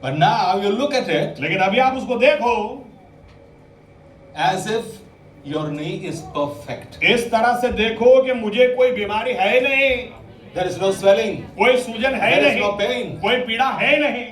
But now you look at it
लेकिन अभी आप उसको देखो
as if your knee is perfect.
इस तरह से देखो कि मुझे कोई बीमारी है ही नहीं,
There is no swelling.
कोई सूजन है
There is
नहीं,
no pain.
कोई पीड़ा है नहीं।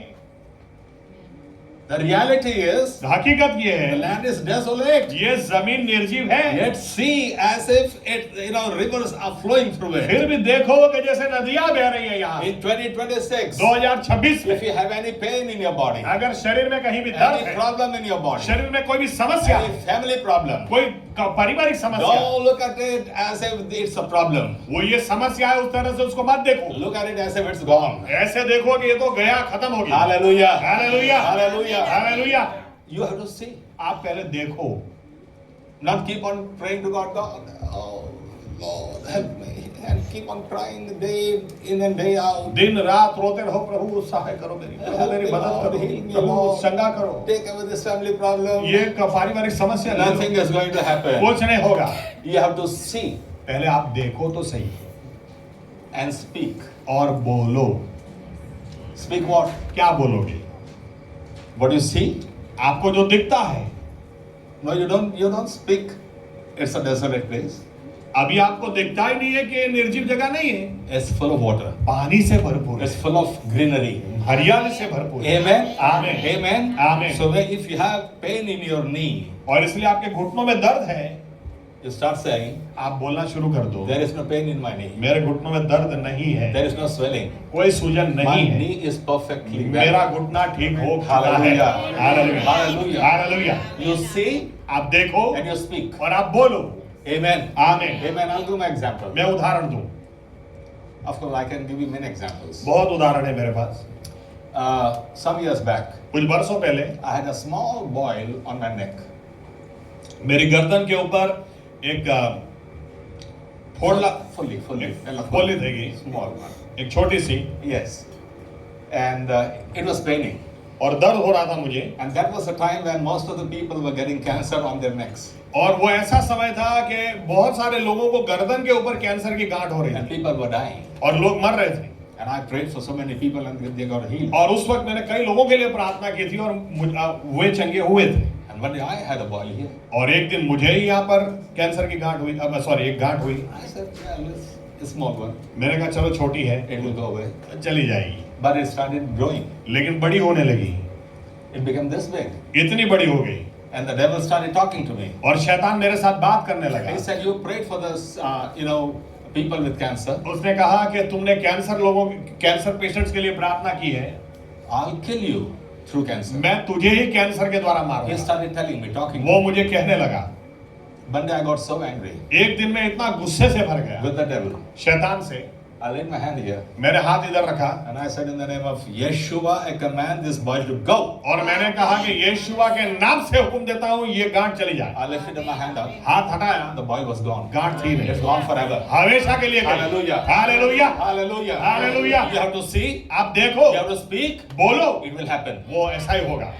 The reality is
हकीकत ये
the
है,
land is desolate.
ये जमीन निर्जीव है।
Yet see as if it, rivers are flowing through it.
फिर भी देखो कि जैसे नदियां बह रही है यहाँ।
In 2026,
2026 में
if you have any pain in your body,
अगर शरीर में कहीं भी दर्द
any
है,
problem in your body,
शरीर में कोई भी समस्या है,
any family problem,
कोई पारिवारिक समस्या,
don't look at it as if it's a problem.
वो ये समस्या है उस तरह से उसको मत देखो।
Look at it as if it's gone.
ऐसे देखो कि ये तो गया, खत्म हो गया।
Hallelujah.
Hallelujah,
Hallelujah.
Hallelujah.
You have to see.
आप पहले देखो,
Not keep on praying to God. God, oh Lord, help me. And keep on crying day in and day out.
दिन रात रोते रहो, प्रभु सहाय करो मेरी, प्रभु मेरी मदद करो, प्रभु चंगा करो।
Take away this family problem.
ये पारिवारिक समस्या ले लो,
Nothing is going to happen.
कुछ नहीं होगा।
You have to see
पहले आप देखो तो सही
and speak.
और बोलो।
Speak what?
क्या बोलोगे?
What you see?
आपको जो दिखता है,
No, you don't speak. It's a desolate place.
अभी आपको दिखता ही नहीं है कि ये निर्जीव जगह नहीं है,
It's full of water.
पानी से भरपूर
It's
है,
full of greenery.
हरियाली से भरपूर है।
Amen.
Amen.
Amen.
Amen.
So if you have pain in your knee,
और इसलिए आपके घुटनों में दर्द है,
you start saying,
आप बोलना शुरू कर दो,
there is no pain in my knee.
मेरे घुटनों में दर्द नहीं है,
There is no swelling.
कोई सूजन
My
नहीं है,
knee is perfectly
मेरा
well.
घुटना ठीक हो चुका है।
Hallelujah.
Hallelujah,
Hallelujah.
Hallelujah.
You see
आप देखो
and you speak.
और आप बोलो।
Amen.
आमीन।
Amen. I'll do my example.
मैं उदाहरण दूं,
Of course, I can give you many examples.
बहुत उदाहरण है मेरे पास।
Some years back,
कुछ वर्षों पहले
I had a small boil on my neck.
मेरी गर्दन के ऊपर एक फोड़ला
Fully.
फोली थी,
Small one.
एक छोटी सी,
Yes. And it was paining.
और दर्द हो रहा था मुझे।
And that was the time when most of the people were getting cancer on their necks.
और वो ऐसा समय था कि बहुत सारे लोगों को गर्दन के ऊपर कैंसर की गांठ हो रही
And
थी
people were dying.
और लोग मर रहे थे।
And I prayed for so many people and they got healed.
और उस वक्त मैंने कई लोगों के लिए प्रार्थना की थी और वे चंगे हुए थे।
And one day I had a boil here.
और एक दिन मुझे ही यहाँ पर कैंसर की गांठ हुई, एक गांठ हुई।
I said, well, it's a small one.
मैंने कहा चलो छोटी है,
It will go away.
चली जाएगी।
But it started growing.
लेकिन बड़ी होने लगी,
It became this big.
इतनी बड़ी हो गई
And the devil started talking to me.
और शैतान मेरे साथ बात करने लगा।
He said, you prayed for this, people with cancer.
उसने कहा कि तुमने कैंसर पेशेंट्स के लिए प्रार्थना की है,
I'll kill you through cancer.
मैं तुझे ही कैंसर के द्वारा
He
मारूंगा।
started telling me, talking to
वो
me.
मुझे कहने लगा।
One day I got so angry
एक दिन मैं इतना गुस्से से भर गया
with the devil.
शैतान से।
I laid my hand here
मैंने हाथ इधर रखा
and I said, in the name of Yeshua, I command this boil to go.
और मैंने कहा कि यीशुआ के नाम से हुक्म देता हूँ ये गांठ चली जाए।
I lifted my hand up.
हाथ हटाया,
The boil was gone.
गांठ थी
It's
नहीं,
gone forever.
हमेशा के लिए गई।
Hallelujah.
Hallelujah,
Hallelujah.
Hallelujah.
You have to see.
आप देखो,
You have to speak.
बोलो,
It will happen.
वो ऐसा ही होगा।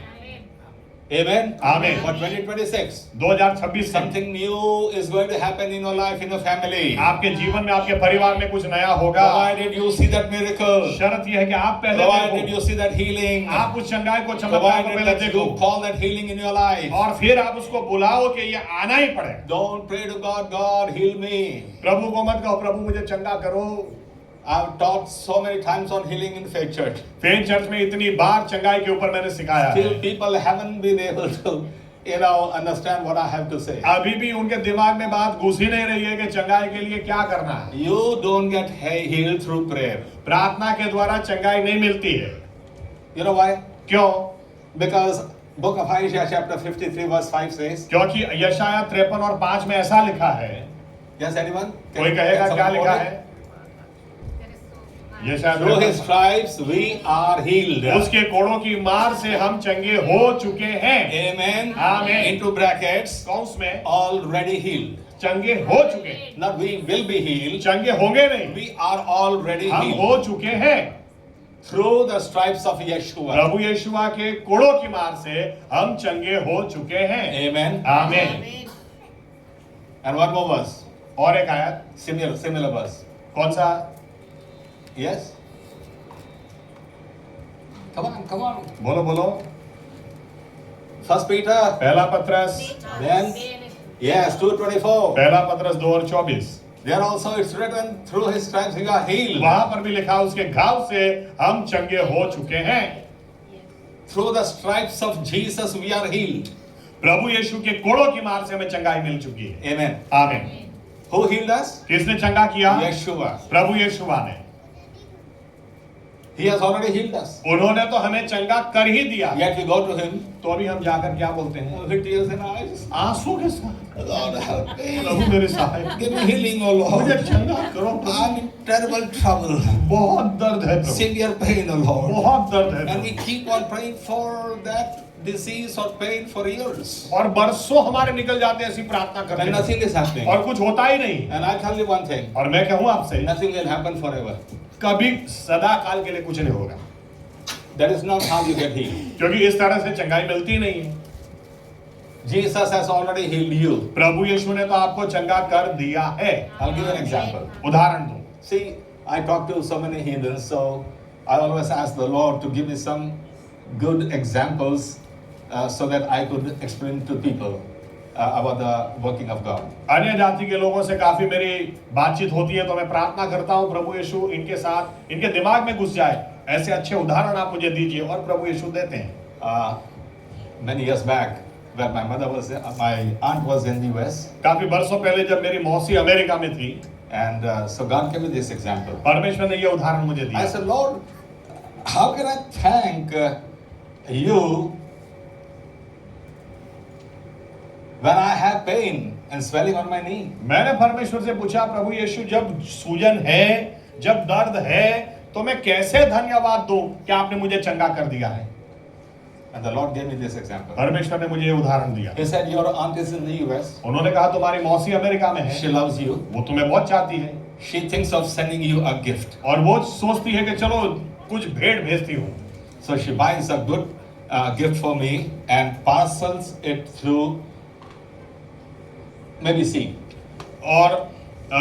Amen.
Amen.
For 2026,
2026 से
something new is going to happen in your life, in your family.
आपके जीवन में, आपके परिवार में कुछ नया होगा।
Provided you see that miracle.
शर्त यह है कि आप पहले
Provided
देखो,
you see that healing.
आप उस चंगाई को, चमत्कार को
Provided
पहले
that
देखो
you call that healing in your life.
और फिर आप उसको बुलाओ कि ये आना ही पड़े।
Don't pray to God, God heal me.
प्रभु को मत कहो प्रभु मुझे चंगा करो।
I've taught so many times on healing in faith church.
Faith church में इतनी बार चंगाई के ऊपर मैंने सिखाया है।
Still people haven't been able to, understand what I have to say.
अभी भी उनके दिमाग में बात घुस ही नहीं रही है कि चंगाई के लिए क्या करना है।
You don't get healed through prayer.
प्रार्थना के द्वारा चंगाई नहीं मिलती है।
You know why?
क्यों?
Because book of Isaiah chapter 53 verse 5 says,
क्योंकि यशाया 53 और 5 में ऐसा लिखा है।
yes, anyone?
कोई कहेगा क्या लिखा है? ये शायद
Through his stripes we are healed.
उसके कोड़ों की मार से हम चंगे हो चुके हैं।
Amen.
Amen.
Into brackets,
कौंस में
already healed.
चंगे हो चुके,
Not we will be healed.
चंगे होंगे नहीं,
We are already
हम
healed.
हो चुके हैं।
Through the stripes of Yeshua.
प्रभु यीशुआ के कोड़ों की मार से हम चंगे हो चुके हैं।
Amen.
आमीन।
And one more verse.
और एक आयत,
Similar verse.
कौन सा?
Yes? Come on.
बोलो बोलो।
First Peter.
पहला पत्रस,
Then, yes, 2:24.
पहला पत्रस 2:24।
There also it's written, through his stripes we are healed.
वहां पर भी लिखा, उसके घाव से हम चंगे हो चुके हैं।
Through the stripes of Jesus we are healed.
प्रभु यीशु के कोड़ों की मार से हमें चंगाई मिल चुकी है।
Amen.
आमीन।
Who healed us?
किसने चंगा किया?
Yeshua.
प्रभु यीशुआ ने।
He has already healed us.
उन्होंने तो हमें चंगा कर ही दिया,
Yet we go to him
तो अभी हम जाकर क्या बोलते हैं?
with tears in eyes.
आंसू के साथ,
Lord help me.
प्रभु मेरे सहाय,
Give me healing, O
मुझे
Lord.
चंगा करो प्रभु।
I'm in terrible trouble.
बहुत दर्द है प्रभु,
Severe pain, O Lord.
बहुत दर्द है
And we
Prabhu.
keep on praying for that disease or pain for years.
और बरसों हमारे निकल जाते हैं ऐसी प्रार्थना
And
करते
nothing is happening.
और कुछ होता ही नहीं।
And I tell you one thing.
और मैं कहूँ आपसे,
Nothing will happen forever.
कभी सदा काल के लिए कुछ नहीं होगा,
That is not how you get healed.
क्योंकि इस तरह से चंगाई मिलती नहीं है।
Jesus has already healed you.
प्रभु यीशु ने तो आपको चंगा कर दिया है।
I'll give you an example.
उदाहरण दूं,
See, I talk to so many heathens, so I always ask the Lord to give me some good examples so that I could explain to people about the working of God.
अन्य जाति के लोगों से काफी मेरी बातचीत होती है, तो मैं प्रार्थना करता हूं प्रभु यीशु इनके साथ, इनके दिमाग में घुस जाए, ऐसे अच्छे उदाहरण आप मुझे दीजिए, और प्रभु यीशु देते हैं।
Many years back, when my aunt was in the US,
काफी वर्षों पहले जब मेरी मौसी अमेरिका में थी,
and so God gave me this example.
परमेश्वर ने ये उदाहरण मुझे
I
दिया।
said, Lord, how can I thank you when I have pain and swelling on my knee?
मैंने परमेश्वर से पूछा, प्रभु यीशु जब सूजन है, जब दर्द है, तो मैं कैसे धन्यवाद दूं कि आपने मुझे चंगा कर दिया है।
And the Lord gave me this example.
परमेश्वर ने मुझे ये उदाहरण दिया।
He said, your aunt is in the US.
उन्होंने कहा तुम्हारी मौसी अमेरिका में
She
है,
loves you.
वो तुम्हें बहुत चाहती है,
She thinks of sending you a gift.
और वो सोचती है कि चलो कुछ भेंट भेजती हूँ।
So she buys a good gift for me and parcels it through maybe sea.
और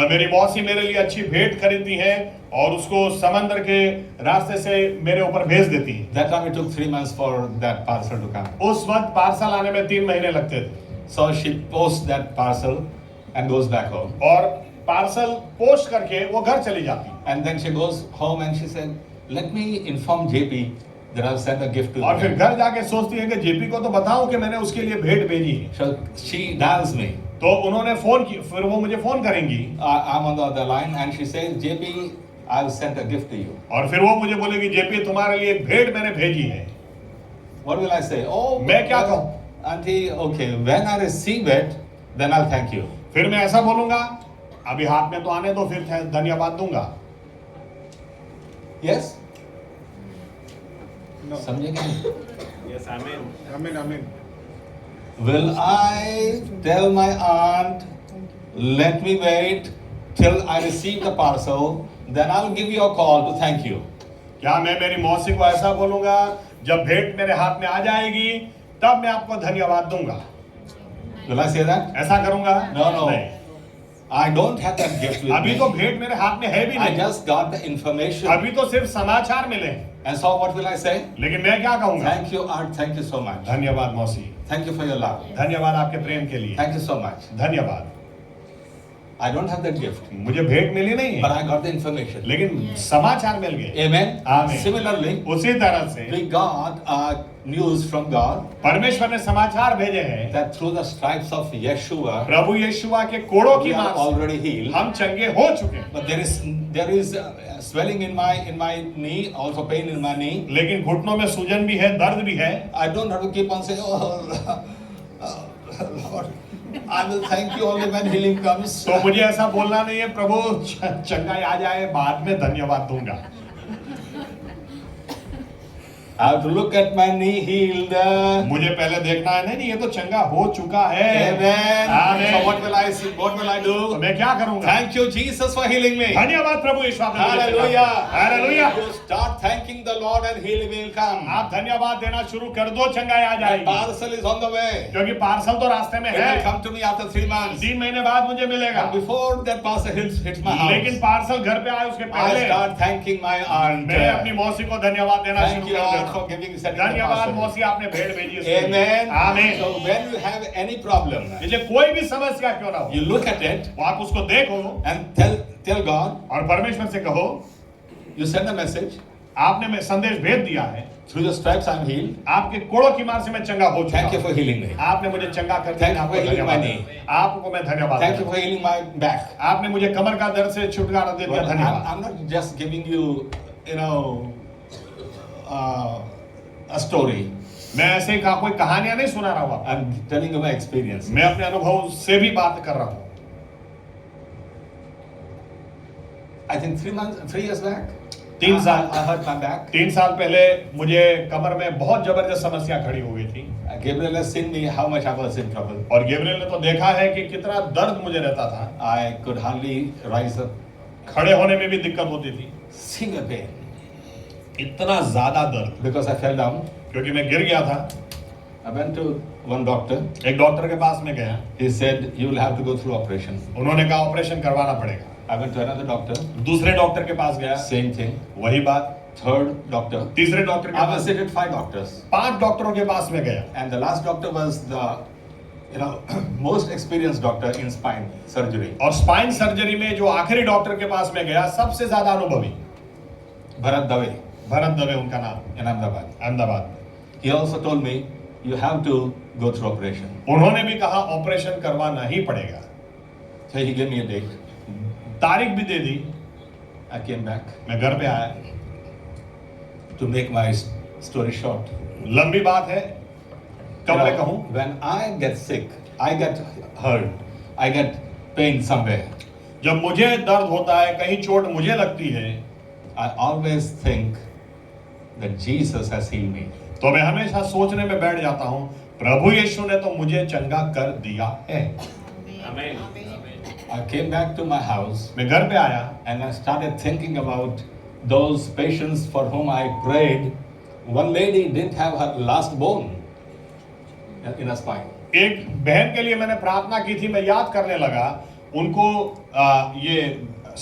मेरी मौसी मेरे लिए अच्छी भेंट खरीदती है और उसको समंदर के रास्ते से मेरे ऊपर भेज देती है।
That time it took 3 months for that parcel to come.
उस वक्त पार्सल आने में 3 महीने लगते थे।
So she posts that parcel and goes back home.
और पार्सल पोस्ट करके वो घर चली जाती।
And then she goes home and she said, let me inform JP that I've sent a gift to
और फिर
him.
घर जाके सोचती है कि जेपी को तो बताऊं कि मैंने उसके लिए भेंट भेजी है।
So she dials me.
तो उन्होंने फोन की, फिर वो मुझे फोन करेंगी
I'm on the other line and she says, JP, I've sent a gift to you.
और फिर वो मुझे बोलेगी, जेपी तुम्हारे लिए एक भेंट मैंने भेजी है।
What will I say? Oh,
मैं क्या कहूं?
Auntie, okay, when I receive it, then I'll thank you.
फिर मैं ऐसा बोलूंगा, अभी हाथ में तो आने दो, फिर धन्यवाद दूंगा।
Yes?
No.
समझे कि नहीं?
Yes, amen. Amen, amen.
Will I tell my aunt, let me wait till I receive the parcel, then I'll give you a call to thank you.
क्या मैं मेरी मौसी को ऐसा बोलूंगा, जब भेंट मेरे हाथ में आ जाएगी तब मैं आपको धन्यवाद दूंगा?
Will I say that?
ऐसा करूंगा?
No, no.
नहीं।
I don't have that gift with
अभी
me.
तो भेंट मेरे हाथ में है भी
I
नहीं।
just got the information.
अभी तो सिर्फ समाचार मिले हैं।
And so what will I say?
लेकिन मैं क्या कहूंगा?
Thank you, aunt. Thank you so much.
धन्यवाद मौसी,
Thank you for your love.
धन्यवाद आपके प्रेम के लिए,
Thank you so much.
धन्यवाद।
I don't have that gift,
मुझे भेंट मिली नहीं
but
है,
I got the information.
लेकिन समाचार मिल गए।
Amen.
Amen.
Similarly,
उसी तरह से
we got news from God
परमेश्वर ने समाचार भेजे हैं
that through the stripes of Yeshua,
प्रभु यीशुआ के कोड़ों
we
की
are
मार से
already healed.
हम चंगे हो चुके हैं।
But there is swelling in my knee, also pain in my knee.
लेकिन घुटनों में सूजन भी है, दर्द भी है।
I don't have to keep on saying, oh, Lord, I will thank you only when healing comes.
तो मुझे ऐसा बोलना नहीं है, प्रभु चंगाई आ जाए बाद में धन्यवाद दूंगा।
I have to look at my knee healed.
मुझे पहले देखना है, नहीं ये तो चंगा हो चुका है।
Amen.
Amen.
So what will I see? What will I
तो
do?
मैं क्या करूंगा?
Thank you, Jesus, for healing me.
धन्यवाद प्रभु यीशु, आपने मुझे चंगा
Hallelujah.
किया। Hallelujah.
You start thanking the Lord and healing will come.
आप धन्यवाद देना शुरू कर दो, चंगाई आ
My
जाएगी।
parcel is on the way.
क्योंकि पार्सल तो रास्ते में
It will
है,
come to me after 3 months.
3 महीने बाद मुझे मिलेगा।
And before that parcel hits my house,
लेकिन पार्सल घर पे आए उसके
I
पहले
start thanking my aunt.
मैं अपनी मौसी को धन्यवाद देना
Thank
शुरू
you,
कर
aunt,
देता
for
हूँ।
giving sending the
धन्यवाद
parcel.
मौसी, आपने भेड़ भेजी उसके लिए।
Amen.
आमीन।
So when you have any problem,
इसलिए कोई भी समस्या क्यों ना हो,
you look at it
वो आप उसको देखो
and tell God.
और परमेश्वर से कहो,
You send a message.
आपने मैं संदेश भेज दिया है,
Through the stripes I'm healed.
आपके कोड़ों की मार से मैं चंगा हो चुका
Thank you
हूँ।
for healing me.
आपने मुझे चंगा कर
Thank
दिया,
you
आपको
for healing
धन्यवाद।
my knee.
आपको मैं धन्यवाद
Thank you
देता
for healing my back.
हूँ। आपने मुझे कमर का दर्द से छुटकारा दे दिया,
But
धन्यवाद।
I'm not just giving you, a story.
मैं ऐसे ही कोई कहानियां नहीं सुना रहा हूँ आपको।
I'm telling you my experience.
मैं अपने अनुभव से भी बात कर रहा हूँ।
I think 3 years back,
3 साल
I hurt my back.
3 साल पहले मुझे कमर में बहुत जबरदस्त समस्या खड़ी हो गई थी,
Gabriel has seen me how much I was in trouble.
और गैब्रियल ने तो देखा है कि कितना दर्द मुझे रहता था।
I could hardly rise up.
खड़े होने में भी दिक्कत होती थी,
Severe pain.
इतना ज्यादा दर्द,
Because I fell down.
क्योंकि मैं गिर गया था।
I went to one doctor.
एक डॉक्टर के पास में गया,
He said, you will have to go through operation.
उन्होंने कहा ऑपरेशन करवाना पड़ेगा।
I went to another doctor.
दूसरे डॉक्टर के पास गया,
Same thing.
वही बात।
Third doctor.
तीसरे डॉक्टर के
I
पास,
visited 5 doctors.
5 डॉक्टरों के पास में गया,
And the last doctor was the, most experienced doctor in spine surgery.
और स्पाइन सर्जरी में जो आखिरी डॉक्टर के पास में गया, सबसे ज्यादा अनुभवी
Bharat Dave
भरत दवे उनका नाम,
in Ahmedabad.
Ahmedabad.
He also told me, you have to go through operation.
उन्होंने भी कहा ऑपरेशन करवाना ही पड़ेगा।
So he gave me a date.
तारीख भी दे दी।
I came back.
मैं घर पे आया।
To make my story short,
लंबी बात है, कब मैं कहूँ,
when I get sick, I get hurt, I get pain somewhere,
जब मुझे दर्द होता है, कहीं चोट मुझे लगती है,
I always think that Jesus has healed me.
तो मैं हमेशा सोचने में बैठ जाता हूँ, प्रभु यीशु ने तो मुझे चंगा कर दिया है।
I came back to my house
मैं घर पे आया
and I started thinking about those patients for whom I prayed. One lady didn't have her last bone in her spine.
एक बहन के लिए मैंने प्रार्थना की थी, मैं याद करने लगा, उनको ये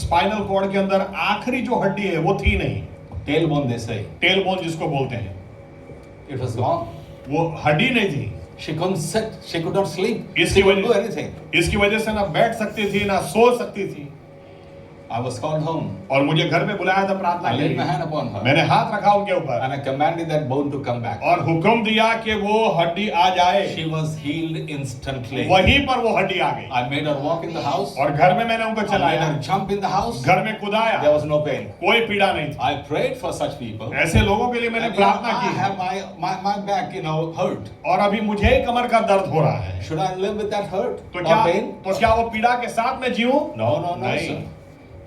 स्पाइनल कॉर्ड के अंदर आखिरी जो हड्डी है वो थी नहीं,
Tailbone, they say.
Tail bone जिसको बोलते हैं,
It was gone.
वो हड्डी नहीं थी।
She couldn't sit, she could not sleep,
इसकी
she couldn't do
वजह
anything.
इसकी वजह से ना बैठ सकती थी ना सो सकती थी,
I was called home.
और मुझे घर में बुलाया था प्रार्थना
I
के
laid my
लिए।
hand upon her
मैंने हाथ रखा उनके ऊपर
and I commanded that bone to come back.
और हुक्म दिया कि वो हड्डी आ जाए।
She was healed instantly.
वहीं पर वो हड्डी आ गई,
I made her walk in the house.
और घर में मैंने उनको
I made
चलाया,
her jump in the house.
घर में कुदाया,
There was no pain.
कोई पीड़ा नहीं थी।
I prayed for such people.
ऐसे लोगों के लिए मैंने
And
प्रार्थना
I
की है,
have my back, hurt.
और अभी मुझे ही कमर का दर्द हो रहा है,
Should I live with that hurt
तो
or
क्या
pain?
तो क्या वो पीड़ा के साथ में जीऊं?
No,
नहीं।
sir.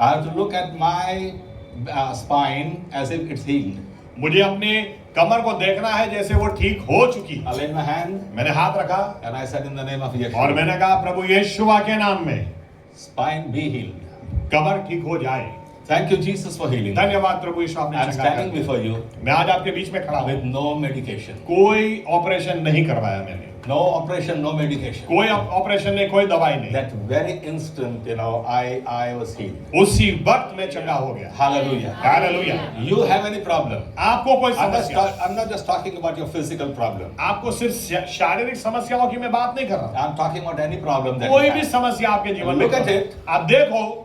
I have to look at my spine as if it's healed.
मुझे अपने कमर को देखना है जैसे वो ठीक हो चुकी।
I laid my hand
मैंने हाथ रखा
and I said in the name of
और
Yeshua,
मैंने कहा प्रभु यीशुआ के नाम में
spine be healed.
कमर ठीक हो जाए।
Thank you, Jesus, for healing.
धन्यवाद प्रभु यीशु, आपने
I'm
चंगा कर
standing
दिया।
before you
मैं आज आपके बीच में खड़ा हूँ,
with no medication.
कोई ऑपरेशन नहीं करवाया मैंने,
No operation, no medication.
कोई ऑपरेशन नहीं, कोई दवाई नहीं।
That very instant, I was healed.
उसी वक्त में चंगा हो गया।
Hallelujah.
Hallelujah.
You have any problem?
आपको कोई
I'm
समस्या,
not just talking about your physical problem.
आपको सिर्फ शारीरिक समस्याओं की मैं बात नहीं कर रहा,
I'm talking about any problem that
कोई
you
भी
have.
समस्या आपके जीवन में
Look at
हो।
it.
आप देखो,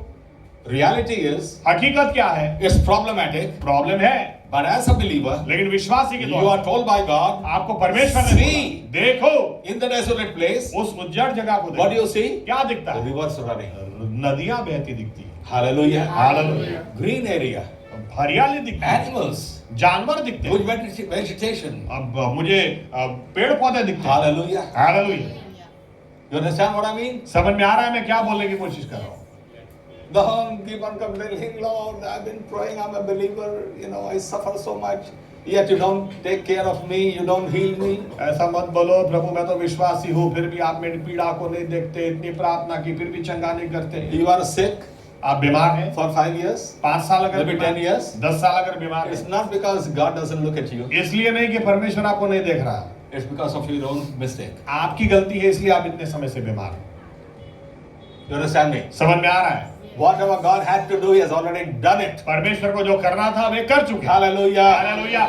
Reality is,
हकीकत क्या है,
it's problematic,
प्रॉब्लम है,
but as a believer,
लेकिन विश्वासी के
you
द्वारा
are told by God,
आपको परमेश्वर ने
See.
बोला, देखो
in the desolate place,
उस उज्जड़ जगह को
what do
देखो,
you see?
क्या दिखता है?
Rivers running.
नदियां बहती दिखती है,
Hallelujah.
हालेलुया।
Green area,
हरियाली दिखती है,
animals,
जानवर दिखते
good
हैं,
vegetation.
अब मुझे पेड़ पौधे दिखते हैं।
Hallelujah.
Hallelujah.
You understand what I mean?
समझ में आ रहा है मैं क्या बोलने की कोशिश कर रहा हूँ?
Don't keep on complaining, Lord, I've been praying, I'm a believer, I suffer so much. Yet you don't take care of me, you don't heal me.
ऐसा मत बोलो, प्रभु मैं तो विश्वासी हूँ, फिर भी आप मेरी पीड़ा को नहीं देखते, इतनी प्रार्थना की फिर भी चंगा नहीं करते।
You are sick
आप बीमार हैं
for 5 years,
5 साल अगर
maybe
बीमार-
10 years.
10 साल अगर बीमार
It's
हैं,
not because God doesn't look at you.
इसलिए नहीं कि परमेश्वर आपको नहीं देख रहा,
It's because of your own mistake.
आपकी गलती है, इसलिए आप इतने समय से बीमार हैं।
You understand me?
समझ में आ रहा है?
Whatever God had to do, He has already done it.
परमेश्वर को जो करना था वे कर चुके हैं।
Hallelujah.
Hallelujah,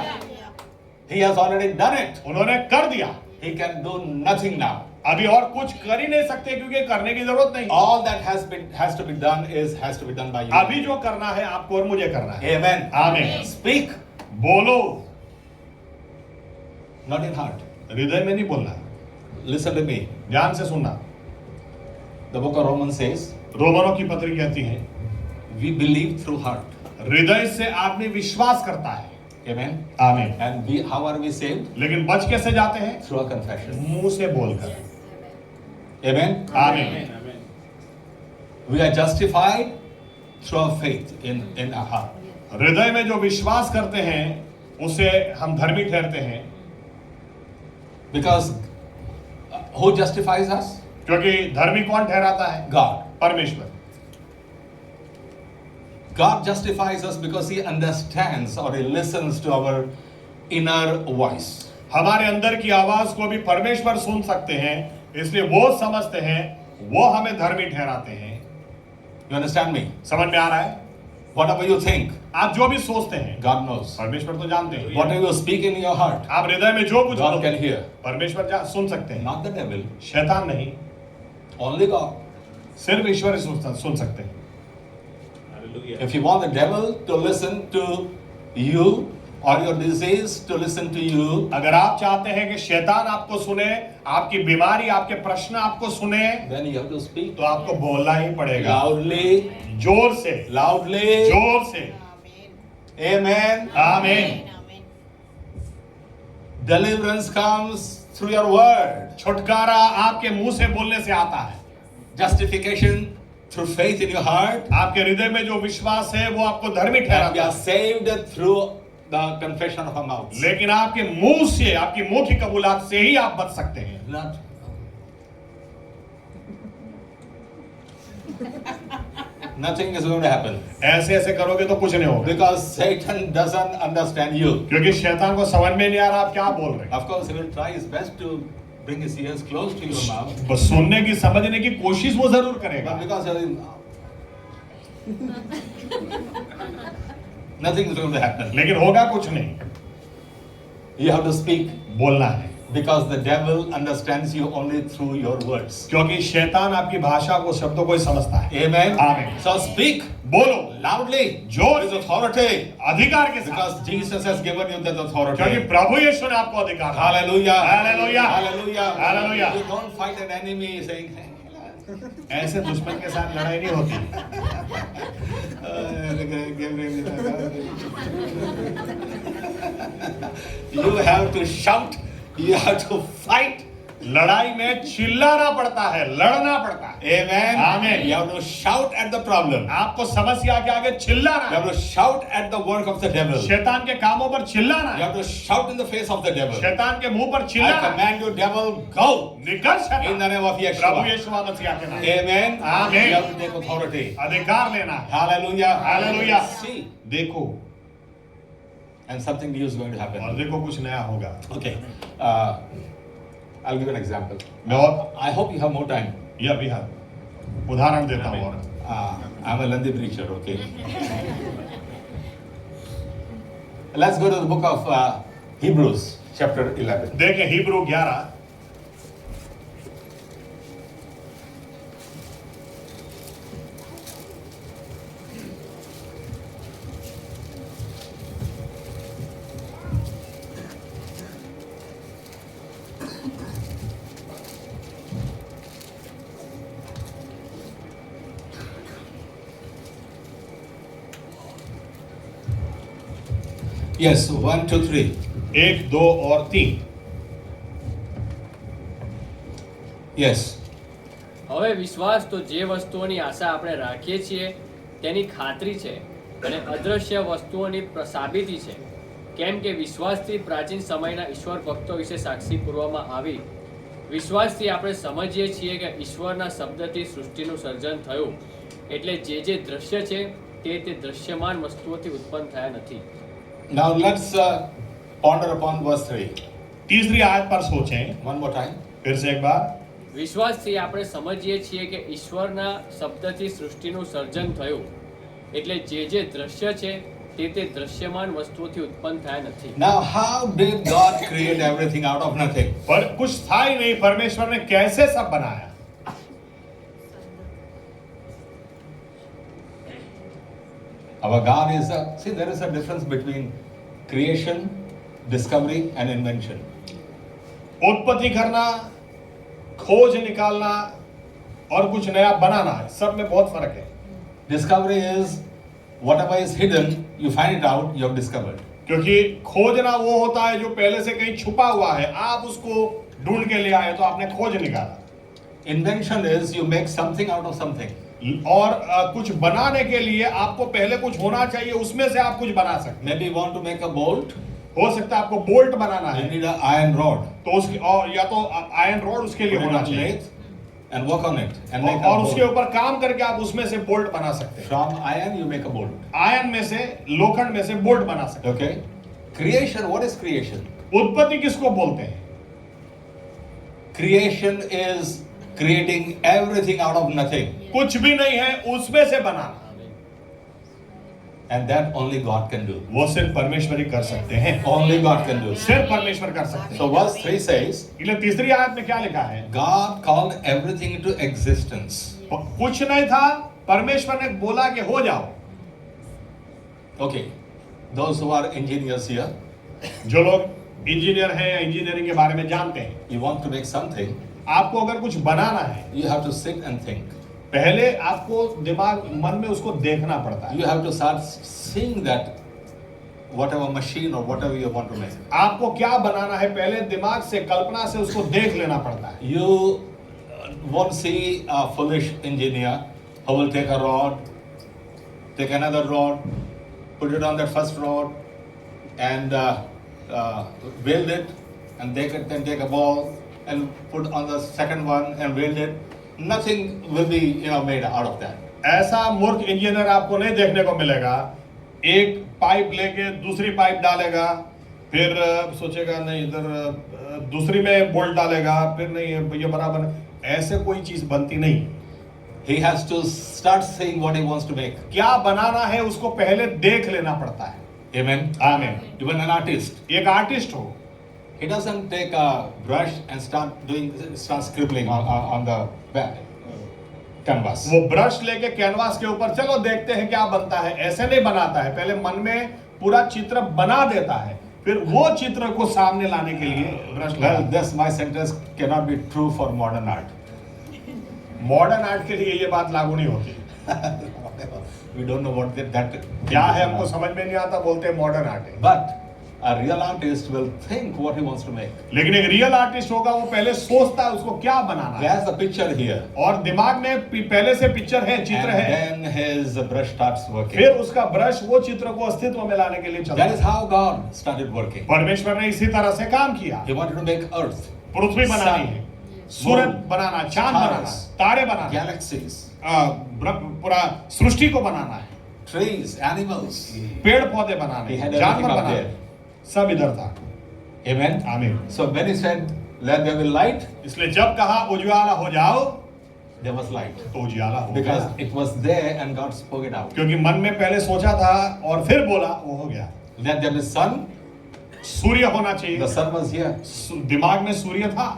He has already done it.
उन्होंने कर दिया,
He can do nothing now.
अभी और कुछ कर ही नहीं सकते क्योंकि करने की जरूरत नहीं।
All that has to be done has to be done by you.
अभी जो करना है आपको और मुझे करना है।
Amen.
आमीन।
Speak,
बोलो,
not in heart.
हृदय में नहीं बोलना,
Listen to me.
ध्यान से सुनना।
The book of Romans says,
रोमनों की पत्री कहती है,
we believe through heart.
हृदय से आदमी विश्वास करता है।
Amen.
आमीन।
And how are we saved?
लेकिन बच कैसे जाते हैं?
Through our confession.
मुंह से बोलकर।
Amen.
आमीन।
We are justified through our faith in our heart.
हृदय में जो विश्वास करते हैं उसे हम धर्मी ठहरते हैं,
Because who justifies us?
क्योंकि धर्मी कौन ठहराता है?
God.
परमेश्वर।
God justifies us because He understands or He listens to our inner voice.
हमारे अंदर की आवाज को भी परमेश्वर सुन सकते हैं, इसलिए वो समझते हैं, वो हमें धर्मी ठहराते हैं।
You understand me?
समझ में आ रहा है?
Whatever you think,
आप जो भी सोचते हैं
God knows.
परमेश्वर तो जानते हैं।
Whatever you speak in your heart,
आप हृदय में जो कुछ
God
बोलते
can
हैं,
hear.
परमेश्वर सुन सकते हैं,
Not the devil,
शैतान नहीं,
only God.
सिर्फ ईश्वर ही सुन सकते हैं।
If you want the devil to listen to you or your disease to listen to you,
अगर आप चाहते हैं कि शैतान आपको सुने, आपकी बीमारी, आपके प्रश्न आपको सुने,
then you have to speak
तो आपको बोलना ही पड़ेगा,
loudly,
जोर से,
loudly.
जोर से।
Amen.
आमीन।
Deliverance comes through your word.
छुटकारा आपके मुंह से बोलने से आता है।
Justification through faith in your heart.
आपके हृदय में जो विश्वास है वो आपको धर्मी
And we
ठहराता
are
है।
saved through the confession of our mouths.
लेकिन आपके मुंह से, आपकी मुंह की कबूलात से ही आप बच सकते हैं।
Not. Nothing is going to happen.
ऐसे ऐसे करोगे तो कुछ नहीं होगा,
Because Satan doesn't understand you.
क्योंकि शैतान को समझ में नहीं आ रहा आप क्या बोल रहे हैं।
Of course, he will try his best to bring his ears close to your mouth.
बस सुनने की, समझने की कोशिश वो जरूर करेगा,
But because nothing is going to happen.
लेकिन होगा कुछ नहीं।
You have to speak
बोलना है,
because the devil understands you only through your words.
क्योंकि शैतान आपकी भाषा को, शब्दों को ही समझता है।
Amen.
Amen.
So speak
बोलो
loudly,
जोर
with
से,
authority,
अधिकार के साथ,
because Jesus has given you that
क्योंकि
authority.
प्रभु यीशु ने आपको अधिकार दिया।
Hallelujah.
Hallelujah.
Hallelujah.
Hallelujah.
You don't fight an enemy saying, hey.
ऐसे दुश्मन के साथ लड़ाई नहीं होती।
You have to shout, you have to fight.
लड़ाई में चिल्लाना पड़ता है, लड़ना पड़ता है।
Amen.
Amen.
You have to shout at the problem.
आपको समस्या के आगे चिल्लाना
You have
है,
to shout at the work of the devil. You
शैतान के कामों पर चिल्लाना है,
have to shout in the face of the devil.
शैतान के मुंह पर
I
चिल्लाना है।
command you, devil, go
निकल
in
शैतान,
the name of
Prabhu
Yeshua.
यीशु मसीह के नाम।
Amen.
Amen.
You have to take authority.
अधिकार लेना है।
Hallelujah.
Hallelujah.
See,
देखो,
and something new is going to
और
happen.
देखो कुछ नया होगा।
Okay. I'll give you an example.
मैं और
I hope you have more time.
ये अभी हाँ उदाहरण देता हूँ और
I'm a lengthy preacher, okay? Let's go to the book of Hebrews, chapter 11.
देखें हिब्रू 11
Yes, 1, 2, 3.
1, 2 और 3।
Yes.
હવે વિશ્વાસ તો જે વસ્તુઓની આશા આપણે રાખીએ છીએ તેની ખાતરી છે અને અદ્રશ્ય વસ્તુઓની સાબિતી છે, કેમ કે વિશ્વાસથી પ્રાચીન સમયના ઈશ્વર ભક્તો વિશે સાક્ષી પૂરવામાં આવી. વિશ્વાસથી આપણે સમજીએ છીએ કે ઈશ્વરના શબ્દથી સૃષ્ટિનું સર્જન થયું, એટલે જે દ્રશ્ય છે તે દ્રશ્યમાન વસ્તુઓથી ઉત્પન્ન થયા નથી.
Now let's ponder upon verse 3.
तीसरी आयत पर सोचें.
One more time.
फिर से एक बार.
વિશ્વાસથી આપણે સમજીએ છીએ કે ઈશ્વરના શબ્દથી સૃષ્ટિનું સર્જન થયું, એટલે જે દ્રશ્ય છે તે દ્રશ્યમાન વસ્તુઓથી ઉત્પન્ન થયા નથી.
Now, how did God create everything out of nothing?
पर कुछ था ही नहीं, परमेश्वर ने कैसे सब बनाया?
Our God is see, there is a difference between creation, discovery, and invention.
उत्पत्ति करना, खोज निकालना और कुछ नया बनाना, सब में बहुत फर्क है.
Discovery is whatever is hidden, you find it out, you have discovered.
क्योंकि खोजना वो होता है जो पहले से कहीं छुपा हुआ है, आप उसको ढूंढ के ले आए तो आपने खोज निकाला.
Invention is you make something out of something.
और कुछ बनाने के लिए आपको पहले कुछ होना चाहिए, उसमें से आप कुछ बना सकते.
Maybe you want to make a bolt,
हो सकता है आपको बोल्ट बनाना
you
है,
need an iron rod.
तो उसकी और या तो आयरन रॉड उसके लिए
Put it
होना
on
चाहिए,
lathe and work on it and make a
और उसके
bolt.
ऊपर काम करके आप उसमें से बोल्ट बना सकते हैं.
From iron you make a bolt.
Iron में से, लोखंड में से बोल्ट बना सकते हैं.
Okay? Creation, what is creation?
उत्पत्ति किसको बोलते हैं?
Creation is creating everything out of nothing.
कुछ भी नहीं है, उसमें से बनाना.
And that only God can do.
वो सिर्फ परमेश्वर ही कर सकते हैं.
Only God can do.
सिर्फ परमेश्वर कर सकते हैं.
So verse 3 says,
इसलिए तीसरी आयत में क्या लिखा है?
God called everything into existence.
कुछ नहीं था, परमेश्वर ने बोला कि हो जाओ.
Okay. Those who are engineers here,
जो लोग इंजीनियर हैं या इंजीनियरिंग के बारे में जानते हैं,
you want to make something,
आपको अगर कुछ बनाना है,
you have to sit and think.
पहले आपको दिमाग मन में उसको देखना पड़ता है.
You have to start seeing that whatever machine or whatever you want to make.
आपको क्या बनाना है, पहले दिमाग से, कल्पना से उसको देख लेना पड़ता है.
You won't see a foolish engineer who will take a rod, take another rod, put it on that first rod, and weld it, and then take a ball and put on the second one and weld it. Nothing will be made out of that.
ऐसा मूर्ख engineer आपको नहीं देखने को मिलेगा. एक pipe लेके दूसरी पाइप डालेगा, फिर सोचेगा नहीं इधर दूसरी में बोल्ट डालेगा, फिर नहीं ये बराबर. ऐसे कोई चीज बनती नहीं.
He has to start saying what he wants to make.
क्या बनाना है उसको पहले देख लेना पड़ता है.
Amen.
आमीन.
Even an artist,
एक आर्टिस्ट हो,
he doesn't take a brush and start scribbling on the canvas.
वो ब्रश लेके कैनवास के ऊपर चलो देखते हैं क्या बनता है, ऐसे नहीं बनाता है. पहले मन में पूरा चित्र बना देता है, फिर वो चित्र को सामने लाने के लिए brush.
Well, this my sentence cannot be true for modern art.
Modern art के लिए ये बात लागू नहीं होती.
We don't know what that
क्या है हमको समझ में नहीं आता, बोलते हैं मॉडर्न आर्ट है.
But a real artist will think what he wants to make.
लेकिन एक रियल आर्टिस्ट होगा, वो पहले सोचता है उसको क्या बनाना है,
There's a picture here.
और दिमाग में पहले से पिक्चर है, चित्र
And
है,
then his brush starts working.
फिर उसका ब्रश वो चित्र को अस्तित्व में लाने के लिए चलता
That is
है.
how God started working.
परमेश्वर ने इसी तरह से काम किया.
He wanted to make earth,
पृथ्वी बनानी है, सूरज बनाना, चांद बनाना, तारे बनाना,
galaxies,
पूरा सृष्टि को बनाना है,
trees, animals.
पेड़ पौधे
He
बनाने,
had
जानवर
everything up
बनाने,
there.
सब इधर था.
Amen.
आमीन.
So when he said, "Let there be light,"
इसलिए जब कहा उजियाला हो जाओ,
there was light.
तो उजियाला हो
Because
गया.
it was there and God spoke it out.
क्योंकि मन में पहले सोचा था और फिर बोला, वो हो गया.
Let there be sun.
सूर्य होना
The
चाहिए.
sun was here.
दिमाग में सूर्य था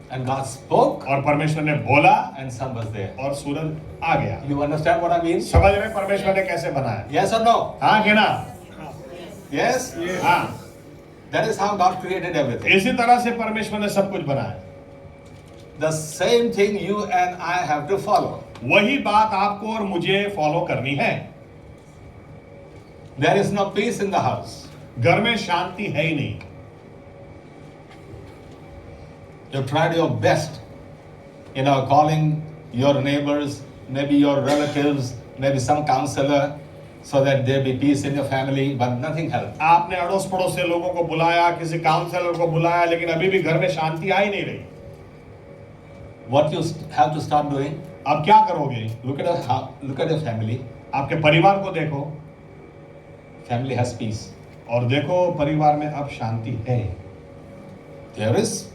And God spoke
और परमेश्वर ने बोला
and sun was there.
और सूरज आ गया.
You understand what I mean?
समझ रहे परमेश्वर ने कैसे बनाया?
Yes or no?
हाँ कि ना?
Yes?
हाँ.
That is how God created everything.
इसी तरह से परमेश्वर ने सब कुछ बनाया.
The same thing you and I have to follow.
वही बात आपको और मुझे फॉलो करनी है.
There is no peace in the house.
घर में शांति है ही नहीं.
You tried your best, calling your neighbors, maybe your relatives, maybe some counselor, so that there be peace in your family, but nothing helped.
आपने अड़ोस पड़ोस से लोगों को बुलाया, किसी काउंसलर को बुलाया, लेकिन अभी भी घर में शांति आ ही नहीं रही।
What you have to start doing?
अब क्या करोगे?
Look at your family.
आपके परिवार को देखो
Family has peace.
और देखो परिवार में अब शांति है।
There is,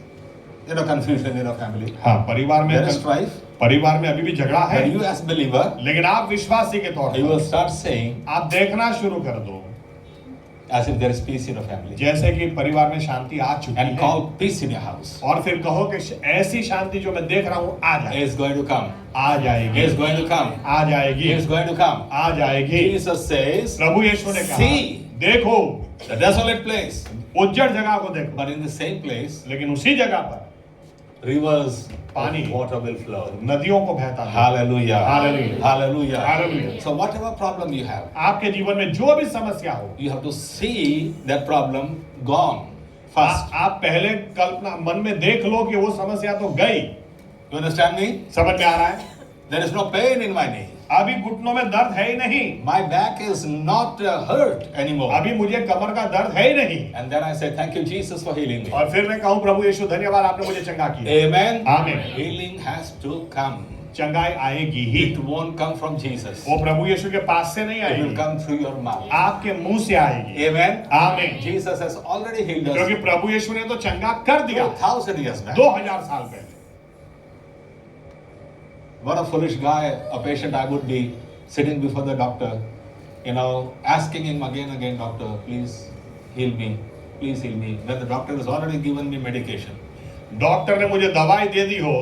confusion in your family.
हाँ, परिवार में
There is strife.
परिवार में अभी भी झगड़ा है।
But you as believer,
लेकिन आप विश्वासी के तौर
you will
पर
start saying
आप देखना शुरू कर दो
as if there is peace in your family,
जैसे कि परिवार में शांति आ चुकी
and
है,
call peace in your house.
और फिर कहो कि ऐसी शांति जो मैं देख रहा हूँ आ जाए,
Is going to come.
आ जाएगी,
Is going to come.
आ जाएगी,
Is going to come.
आ जाएगी।
Jesus says,
प्रभु यीशु ने कहा,
See.
देखो
the desolate place,
उज्जड़ जगह को देखो,
but in the same place,
लेकिन उसी जगह पर
rivers
पानी,
of water will flow.
नदियों को बहता है।
Hallelujah.
Hallelujah.
Hallelujah.
Hallelujah.
So whatever problem you have,
आपके जीवन में जो भी समस्या हो,
you have to see that problem gone first.
आप पहले कल्पना मन में देख लो कि वो समस्या तो गई।
You understand me?
समझ में आ रहा है?
There is no pain in my knee.
अभी घुटनों में दर्द है ही नहीं,
My back is not hurt anymore.
अभी मुझे कमर का दर्द है ही नहीं।
And then I say, thank you Jesus for healing me.
और फिर मैं कहूँ प्रभु यीशु धन्यवाद आपने मुझे चंगा किया।
Amen.
Amen.
Healing has to come.
चंगाई आएगी ही,
It won't come from Jesus.
वो प्रभु यीशु के पास से नहीं
It will
आएगी,
come through your mouth.
आपके मुंह से आएगी।
Amen.
आमीन।
Jesus has already healed us
क्योंकि प्रभु यीशु ने तो चंगा कर दिया
2000 years back.
2000 साल पहले।
What a foolish guy, a patient I would be sitting before the doctor, asking him again, doctor, please heal me, please heal me. When the doctor has already given me medication.
Doctor ने मुझे दवाई दे दी हो,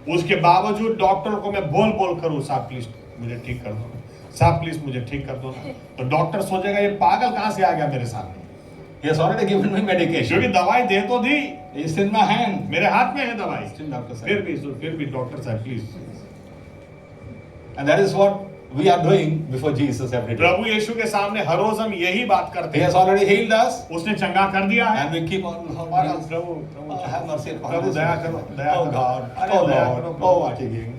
उसके बावजूद doctor को मैं बोल बोल करूं, साहब प्लीज मुझे ठीक कर दो, साहब प्लीज मुझे ठीक कर दो, तो डॉक्टर सोचेगा ये पागल कहां से आ गया मेरे सामने।
He has already given me medication.
क्योंकि दवाई दे तो दी,
It's in my hand.
मेरे हाथ में है दवाई,
Still doctor said.
फिर भी डॉक्टर साहब please.
And that is what we are doing before Jesus every day.
प्रभु यीशु के सामने हर रोज हम यही बात करते
He
हैं।
has already healed us.
उसने चंगा कर दिया है,
And we keep on, Lord,
और हम
please,
Prabhu
have mercy upon
Prabhu
us.
दया करो, दया
Oh
करो।
God,
अरे
oh
दया
Lord,
करो,
oh what he gave.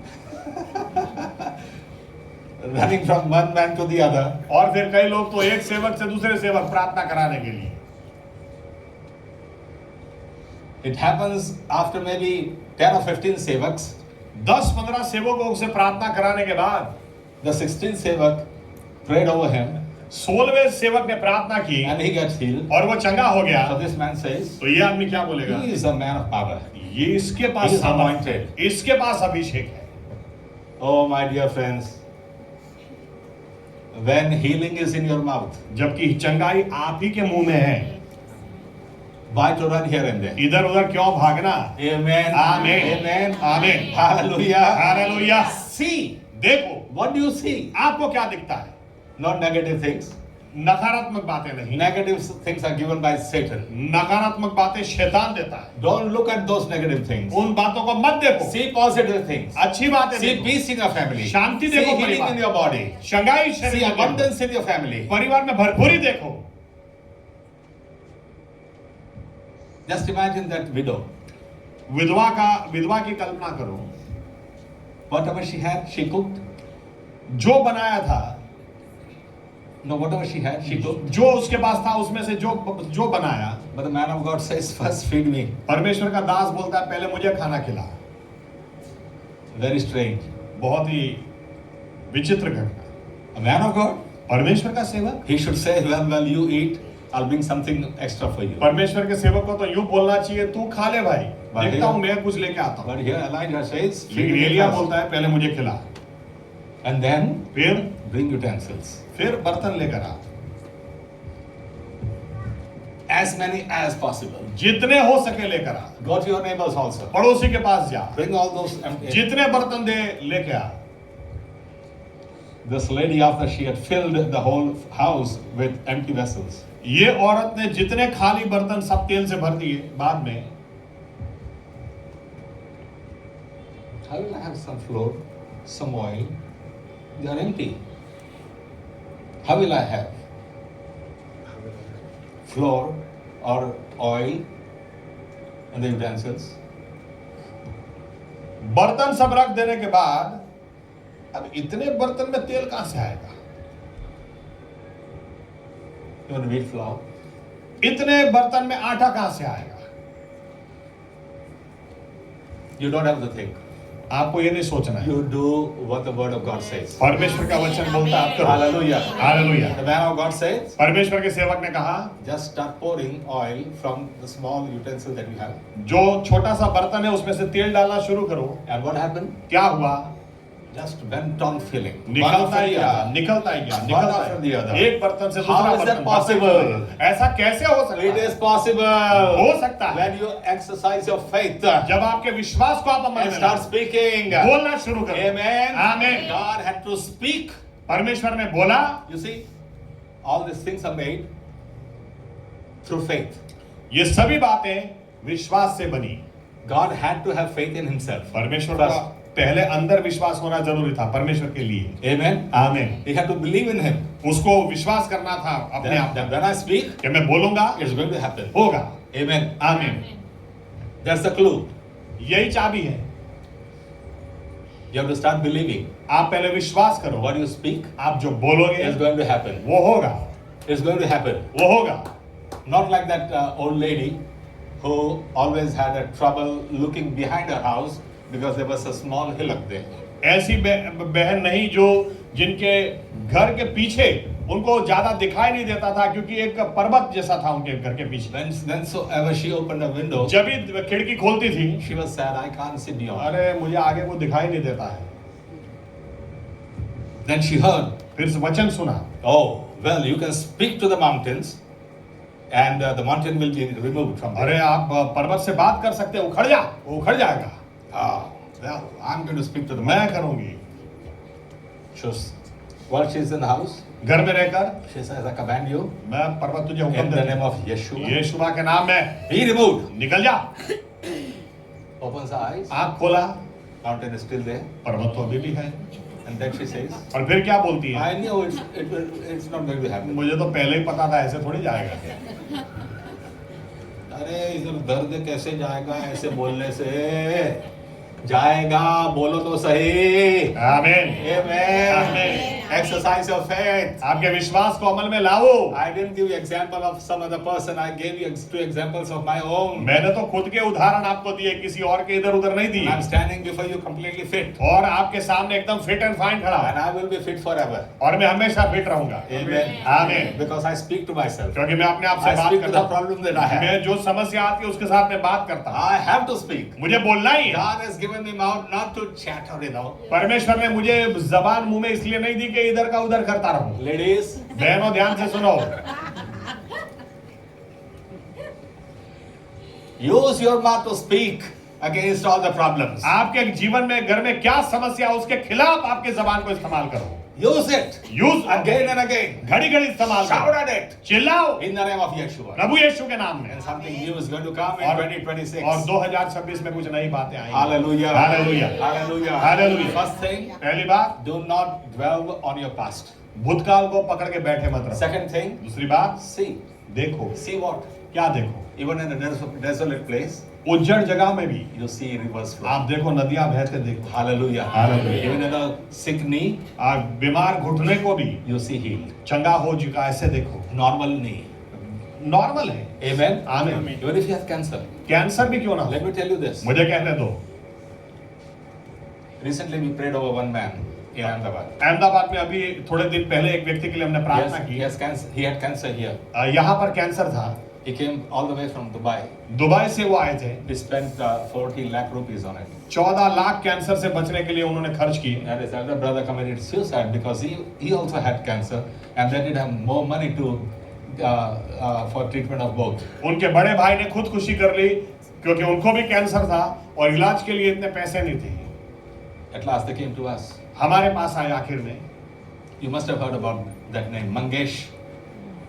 Running from one man to the other.
और फिर कई लोग तो एक सेवक से दूसरे सेवक प्रार्थना कराने के लिए।
It happens after maybe 10 or 15 sevaks.
10-15 सेवकों से प्रार्थना कराने के बाद
The 16th sevak prayed over him
16वें सेवक ने प्रार्थना की
and he gets healed.
और वो चंगा हो गया।
So this man says,
तो ये आदमी क्या बोलेगा?
he is a man of power.
ये इसके पास
He is
सामर्थ है,
anointed.
इसके पास अभिषेक है।
Oh my dear friends, when healing is in your mouth,
जबकि चंगाई आप ही के मुंह में है,
why to run here and there?
इधर उधर क्यों भागना?
Amen.
आमीन,
Amen.
आमीन,
Hallelujah.
हालेलुया।
See,
देखो
what do you see?
आपको क्या दिखता है?
Not negative things.
नकारात्मक बातें नहीं,
Negative things are given by Satan.
नकारात्मक बातें शैतान देता है।
Don't look at those negative things.
उन बातों को मत देखो,
See positive things.
अच्छी बातें
See
देखो,
peace in your family.
Shanti
See
देखो
healing
परिवार
in
में।
your body.
चंगाई
See
शरीर में देखो,
abundance in your family.
परिवार में भरपूरी देखो।
Just imagine that widow.
विधवा की कल्पना करो,
Whatever she had, she cooked.
जो बनाया था,
No, whatever she had, she cooked.
जो उसके पास था उसमें से जो बनाया।
But the man of God says, first feed me.
परमेश्वर का दास बोलता है पहले मुझे खाना खिला।
Very strange.
बहुत ही विचित्र घटना।
A man of God,
परमेश्वर का सेवक,
he should say, well, you eat. I'll bring something extra for you.
परमेश्वर के सेवक को तो यूं बोलना चाहिए, तू खा ले भाई,
But
देखता हूँ मैं कुछ लेके आता हूँ।
But here Elijah says, feed
लेकिन
me
एलिया
first.
बोलता है पहले मुझे खिला,
And then
फिर
bring utensils.
बर्तन लेकर आ,
As many as possible.
जितने हो सके लेकर आ।
Go to your neighbors also.
पड़ोसी के पास जा,
Bring all those empty.
जितने बर्तन दे लेके आ।
This lady, after she had filled the whole house with empty vessels,
ये औरत ने जितने खाली बर्तन सब तेल से भर दिए, बाद में
how will I have some flour, some oil? They are empty. How will I have flour or oil and the utensils?
बर्तन सब रख देने के बाद अब इतने बर्तन में तेल कहां से आएगा?
even wheat flour.
इतने बर्तन में आटा कहां से आएगा?
You don't have to think.
आपको ये नहीं सोचना है।
You do what the word of God says.
परमेश्वर का वचन बोलता है, आप करो।
Hallelujah.
Hallelujah.
The man of God says,
परमेश्वर के सेवक ने कहा,
just start pouring oil from the small utensil that you have.
जो छोटा सा बर्तन है उसमें से तेल डालना शुरू करो।
And what happened?
क्या हुआ?
Just went on filling. One
निकलता
after
ही
the
गया,
other.
निकलता ही गया,
One
निकलता
after the
ही
other.
एक बर्तन से
How
दूसरा
is that
बर्तन।
possible?
ऐसा कैसे हो सकता
It
है?
is possible.
हो सकता है।
When you exercise your faith
जब आपके विश्वास को आप अमल
and
में
start
लाओ,
speaking.
बोलना शुरू करो।
Amen.
आमीन।
God had to speak.
परमेश्वर ने बोला।
You see, all these things are made through faith.
ये सभी बातें विश्वास से बनी।
God had to have faith in himself.
परमेश्वर का पहले अंदर विश्वास होना जरूरी था परमेश्वर के लिए।
Amen.
आमीन।
He had to believe in him.
उसको विश्वास करना था अपने आप
That
में
when I speak,
कि मैं बोलूंगा,
it's going to happen.
होगा।
Amen.
आमीन।
That's the clue.
यही चाबी है।
You have to start believing.
आप पहले विश्वास करो।
What you speak
आप जो बोलोगे
is going to happen.
वो होगा।
It's going to happen.
वो होगा।
Not like that old lady who always had a trouble looking behind her house because there was a small hillock there.
ऐसी बहन नहीं जो जिनके घर के पीछे उनको ज्यादा दिखाई नहीं देता था क्योंकि एक पर्वत जैसा था उनके घर के पीछे।
Then so ever she opened a window,
जब भी खिड़की खोलती थी,
she was sad. I can't see beyond.
अरे मुझे आगे को दिखाई नहीं देता है।
Then she heard,
फिर वचन सुना।
oh, well, you can speak to the mountains and the mountain will be removed from there.
अरे आप पर्वत से बात कर सकते हो, उखड़ जा, वो उखड़ जाएगा।
Ah, well, I'm going to speak to the
मैं
mountain.
करूंगी।
While she's in the house,
घर में रहकर
she says, I command you
मैं पर्वत तुझे हुक्म
in the
देता
name
हूं,
of Yeshua.
यीशुआ के नाम में
Be removed.
निकल जा।
Opens her eyes.
आँख खोला,
Mountain is still there.
पर्वत तो अभी भी है।
And then she says,
और फिर क्या बोलती है?
I knew it's not going to happen.
मुझे तो पहले ही पता था ऐसे थोड़ी जाएगा।
अरे इधर दर्द कैसे जाएगा ऐसे बोलने से? जाएगा, बोलो तो सही।
आमीन।
Amen.
Amen.
Exercise your faith.
आपके विश्वास को अमल में लाओ।
I didn't give you example of some other person. I gave you two examples of my own.
मैंने तो खुद के उदाहरण आपको दिए, किसी और के इधर उधर नहीं दिए।
I'm standing before you completely fit.
और आपके सामने एकदम फिट एंड फाइन खड़ा
And
है।
I will be fit forever.
और मैं हमेशा फिट रहूंगा।
Amen.
आमीन।
Because I speak to myself.
क्योंकि मैं अपने आप से
I
बात
speak to the
करता हूँ।
problem that I have.
मैं जो समस्या आती है उसके साथ मैं बात करता हूँ।
I have to speak.
मुझे बोलना ही है।
God has given me mouth not to chatter, you know.
परमेश्वर ने मुझे जबान मुंह में इसलिए नहीं दी कि इधर का उधर करता रहूं।
Ladies,
बहनों ध्यान से सुनो।
use your mouth to speak against all the problems.
आपके जीवन में घर में क्या समस्या है उसके खिलाफ आपके जबान को इस्तेमाल करो।
Use it.
Use
Again and again.
घड़ी घड़ी इस्तेमाल
Shout
करो।
at it.
चिल्लाओ
In the name of Yeshua.
प्रभु यीशु के नाम में।
And something new is going to come in
और
2026.
2026 में कुछ नई बातें आएंगी।
Hallelujah.
Hallelujah.
Hallelujah.
Hallelujah.
First thing,
पहली बात,
do not dwell on your past.
भूतकाल को पकड़ के बैठे मत रहो।
Second thing,
दूसरी बात,
see.
देखो।
See what?
क्या देखो?
Even in a desolate place,
उज्जड़ जगह में भी
you see rivers flow.
आप देखो, नदियां बहते देखो।
Hallelujah.
Hallelujah.
Even in a sick knee,
आप बीमार घुटने को भी
you see healed.
चंगा हो चुका, ऐसे देखो।
Normal knee.
नॉर्मल है।
Amen.
आमीन।
Even if you have cancer.
Cancer भी क्यों ना हो,
Let me tell you this.
मुझे कहने दो।
Recently we prayed over one man in Ahmedabad.
Ahmedabad में अभी थोड़े दिन पहले एक व्यक्ति के लिए हमने प्रार्थना
He
की।
has cancer. He had cancer here.
यहाँ पर कैंसर था।
He came all the way from Dubai.
Dubai से वो आए थे।
He spent 40 lakh rupees on it.
14 lakh cancer से बचने के लिए उन्होंने खर्च की।
And his elder brother committed suicide because he also had cancer and they didn't have more money to for treatment of both.
उनके बड़े भाई ने खुदकुशी कर ली क्योंकि उनको भी कैंसर था और इलाज के लिए इतने पैसे नहीं थे।
At last they came to us.
हमारे पास आए आखिर में।
You must have heard about that name, Mangesh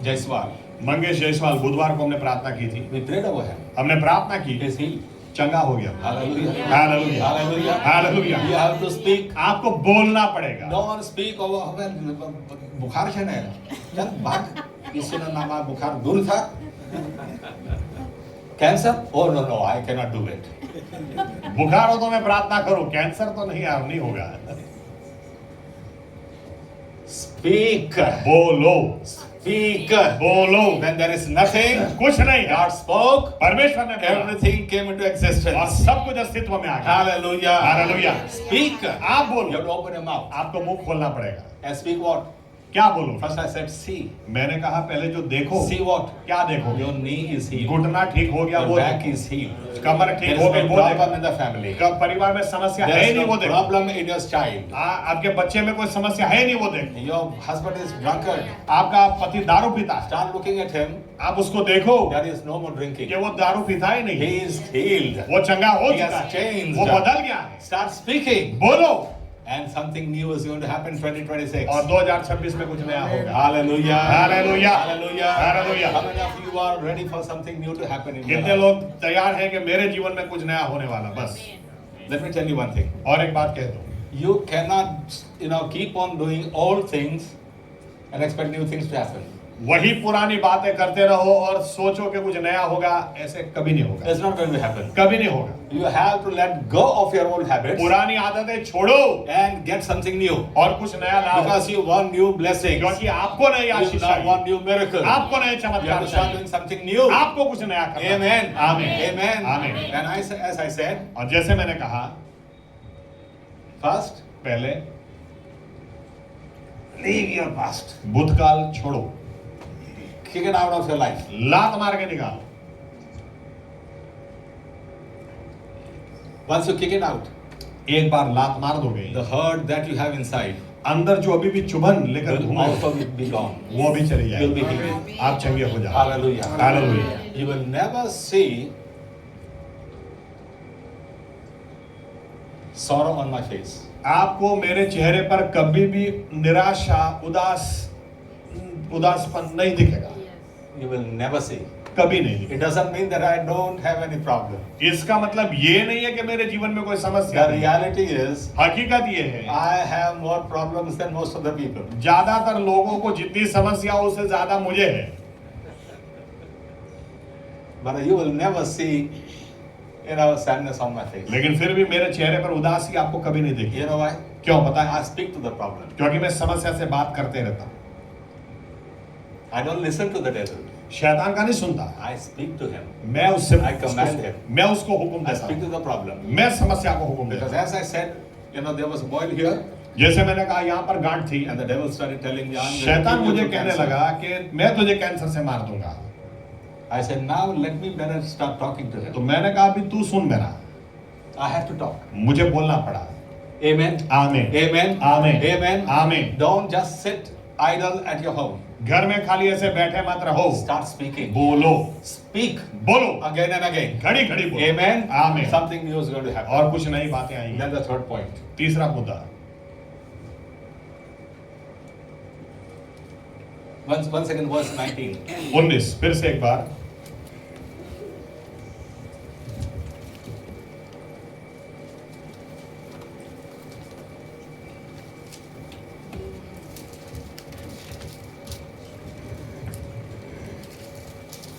Jaiswal.
Mangesh Jaiswal, बुधवार को हमने प्रार्थना की थी।
We prayed over him.
हमने प्रार्थना की,
He is healed.
चंगा हो गया।
Hallelujah.
Hallelujah.
Hallelujah.
Hallelujah.
You have to speak.
आपको बोलना पड़ेगा।
Don't speak over बुखार है ना चल भाग किसी ने नामा बुखार दूर था cancer oh no I cannot do it
बुखार हो तो मैं प्रार्थना करूं, कैंसर तो नहीं होगा।
speak
बोलो।
Speak.
बोलो।
When there is nothing,
कुछ नहीं,
God spoke,
परमेश्वर ने बोला
everything came into
और
existence.
सब कुछ अस्तित्व में आ गया।
Hallelujah.
Hallelujah.
Speak.
आप
You
बोलो,
have to open your mouth.
आपको मुंह खोलना पड़ेगा।
And speak what?
क्या बोलूं?
First I said see.
मैंने कहा पहले जो देखो,
See what?
क्या देखो?
Your knee is healed.
घुटना ठीक हो गया,
Your
वो
back
देखो।
is healed.
कमर
There
ठीक
is
हो गई,
no
वो देखो।
problem in the family.
कब परिवार में समस्या है
There is
नहीं, वो
no
देखो।
problem in your child.
आपके बच्चे में कोई समस्या है नहीं, वो देखो।
Your husband is drunkard.
आपका पति दारू पीता है,
Start looking at him.
आप उसको देखो
There is no more drinking.
कि वो दारू पीता ही नहीं,
He is healed.
वो चंगा हो
He
चुका
has
है,
changed.
वो बदल गया है।
Start speaking.
बोलो,
And something new is going to happen 2026.
और 2026 में कुछ नया होगा।
Hallelujah.
Hallelujah.
Hallelujah.
Hallelujah.
How many of you are ready for something new to happen in your
कितने
life?
लोग तैयार हैं कि मेरे जीवन में कुछ नया होने वाला? बस
Let me tell you one thing.
और एक बात कह दो,
You cannot, keep on doing old things and expect new things to happen.
वही पुरानी बातें करते रहो और सोचो कि कुछ नया होगा, ऐसे कभी नहीं होगा,
It's not going to happen.
कभी नहीं होगा।
You have to let go of your old habits
पुरानी आदतें छोड़ो
and get something new.
और कुछ नया लाओ,
Because you want new blessings.
क्योंकि आपको नई
You
आशीष
now
चाहिए,
want new miracles.
आपको नए
You have
चमत्कार
to start
चाहिए,
doing something new.
आपको कुछ नया करना है।
Amen.
आमीन।
Amen.
आमीन।
And as I said,
और जैसे मैंने कहा,
first,
पहले
leave your past.
भूतकाल छोड़ो,
Kick it out of your life.
लात मार के निकालो।
Once you kick it out,
एक बार लात मार दोगे,
the hurt that you have inside
अंदर जो अभी भी चुभन लेकर
will
घूमे,
also be gone.
वो भी चली
You'll be
जाएगी,
healed.
आप चंगे हो जाओ।
Hallelujah.
Hallelujah.
You will never see sorrow on my face.
आपको मेरे चेहरे पर कभी भी निराशा, उदासपन नहीं दिखेगा,
You will never see.
कभी नहीं दिखेगा।
It doesn't mean that I don't have any problem.
इसका मतलब ये नहीं है कि मेरे जीवन में कोई समस्या
The
नहीं।
reality is,
हकीकत ये है,
I have more problems than most of the people.
ज्यादातर लोगों को जितनी समस्या हो उससे ज्यादा मुझे है,
But you will never see, sadness on my face.
लेकिन फिर भी मेरे चेहरे पर उदासी आपको कभी नहीं दिखेगी।
You know why?
क्यों पता है?
I speak to the problem.
क्योंकि मैं समस्या से बात करते रहता हूँ।
I don't listen to the devil.
शैतान का नहीं सुनता,
I speak to him.
मैं उससे
I command him.
मैं उसको हुक्म
I
देता
speak to
हूँ,
the problem.
मैं समस्या को हुक्म देता
Because
हूँ।
as I said, there was a boil here,
जैसे मैंने कहा यहाँ पर गांठ थी,
and the devil started telling me, I'm
शैतान
going to
मुझे
kill you
कहने
for cancer.
लगा कि मैं तुझे कैंसर से मार दूंगा।
I said, now let me better start talking to
तो
him.
मैंने कहा अभी तू सुन मेरा,
I have to talk.
मुझे बोलना पड़ा।
Amen.
आमीन,
Amen.
आमीन,
Amen.
आमीन।
Don't just sit idle at your home.
घर में खाली ऐसे बैठे मत रहो,
Start speaking.
बोलो,
Speak
बोलो,
again and again.
घड़ी घड़ी बोलो।
Amen.
आमीन।
Something new is going to happen.
और कुछ नई बातें आएंगी।
Then the third point.
तीसरा मुद्दा,
Once again, verse 19.
19, फिर से एक बार,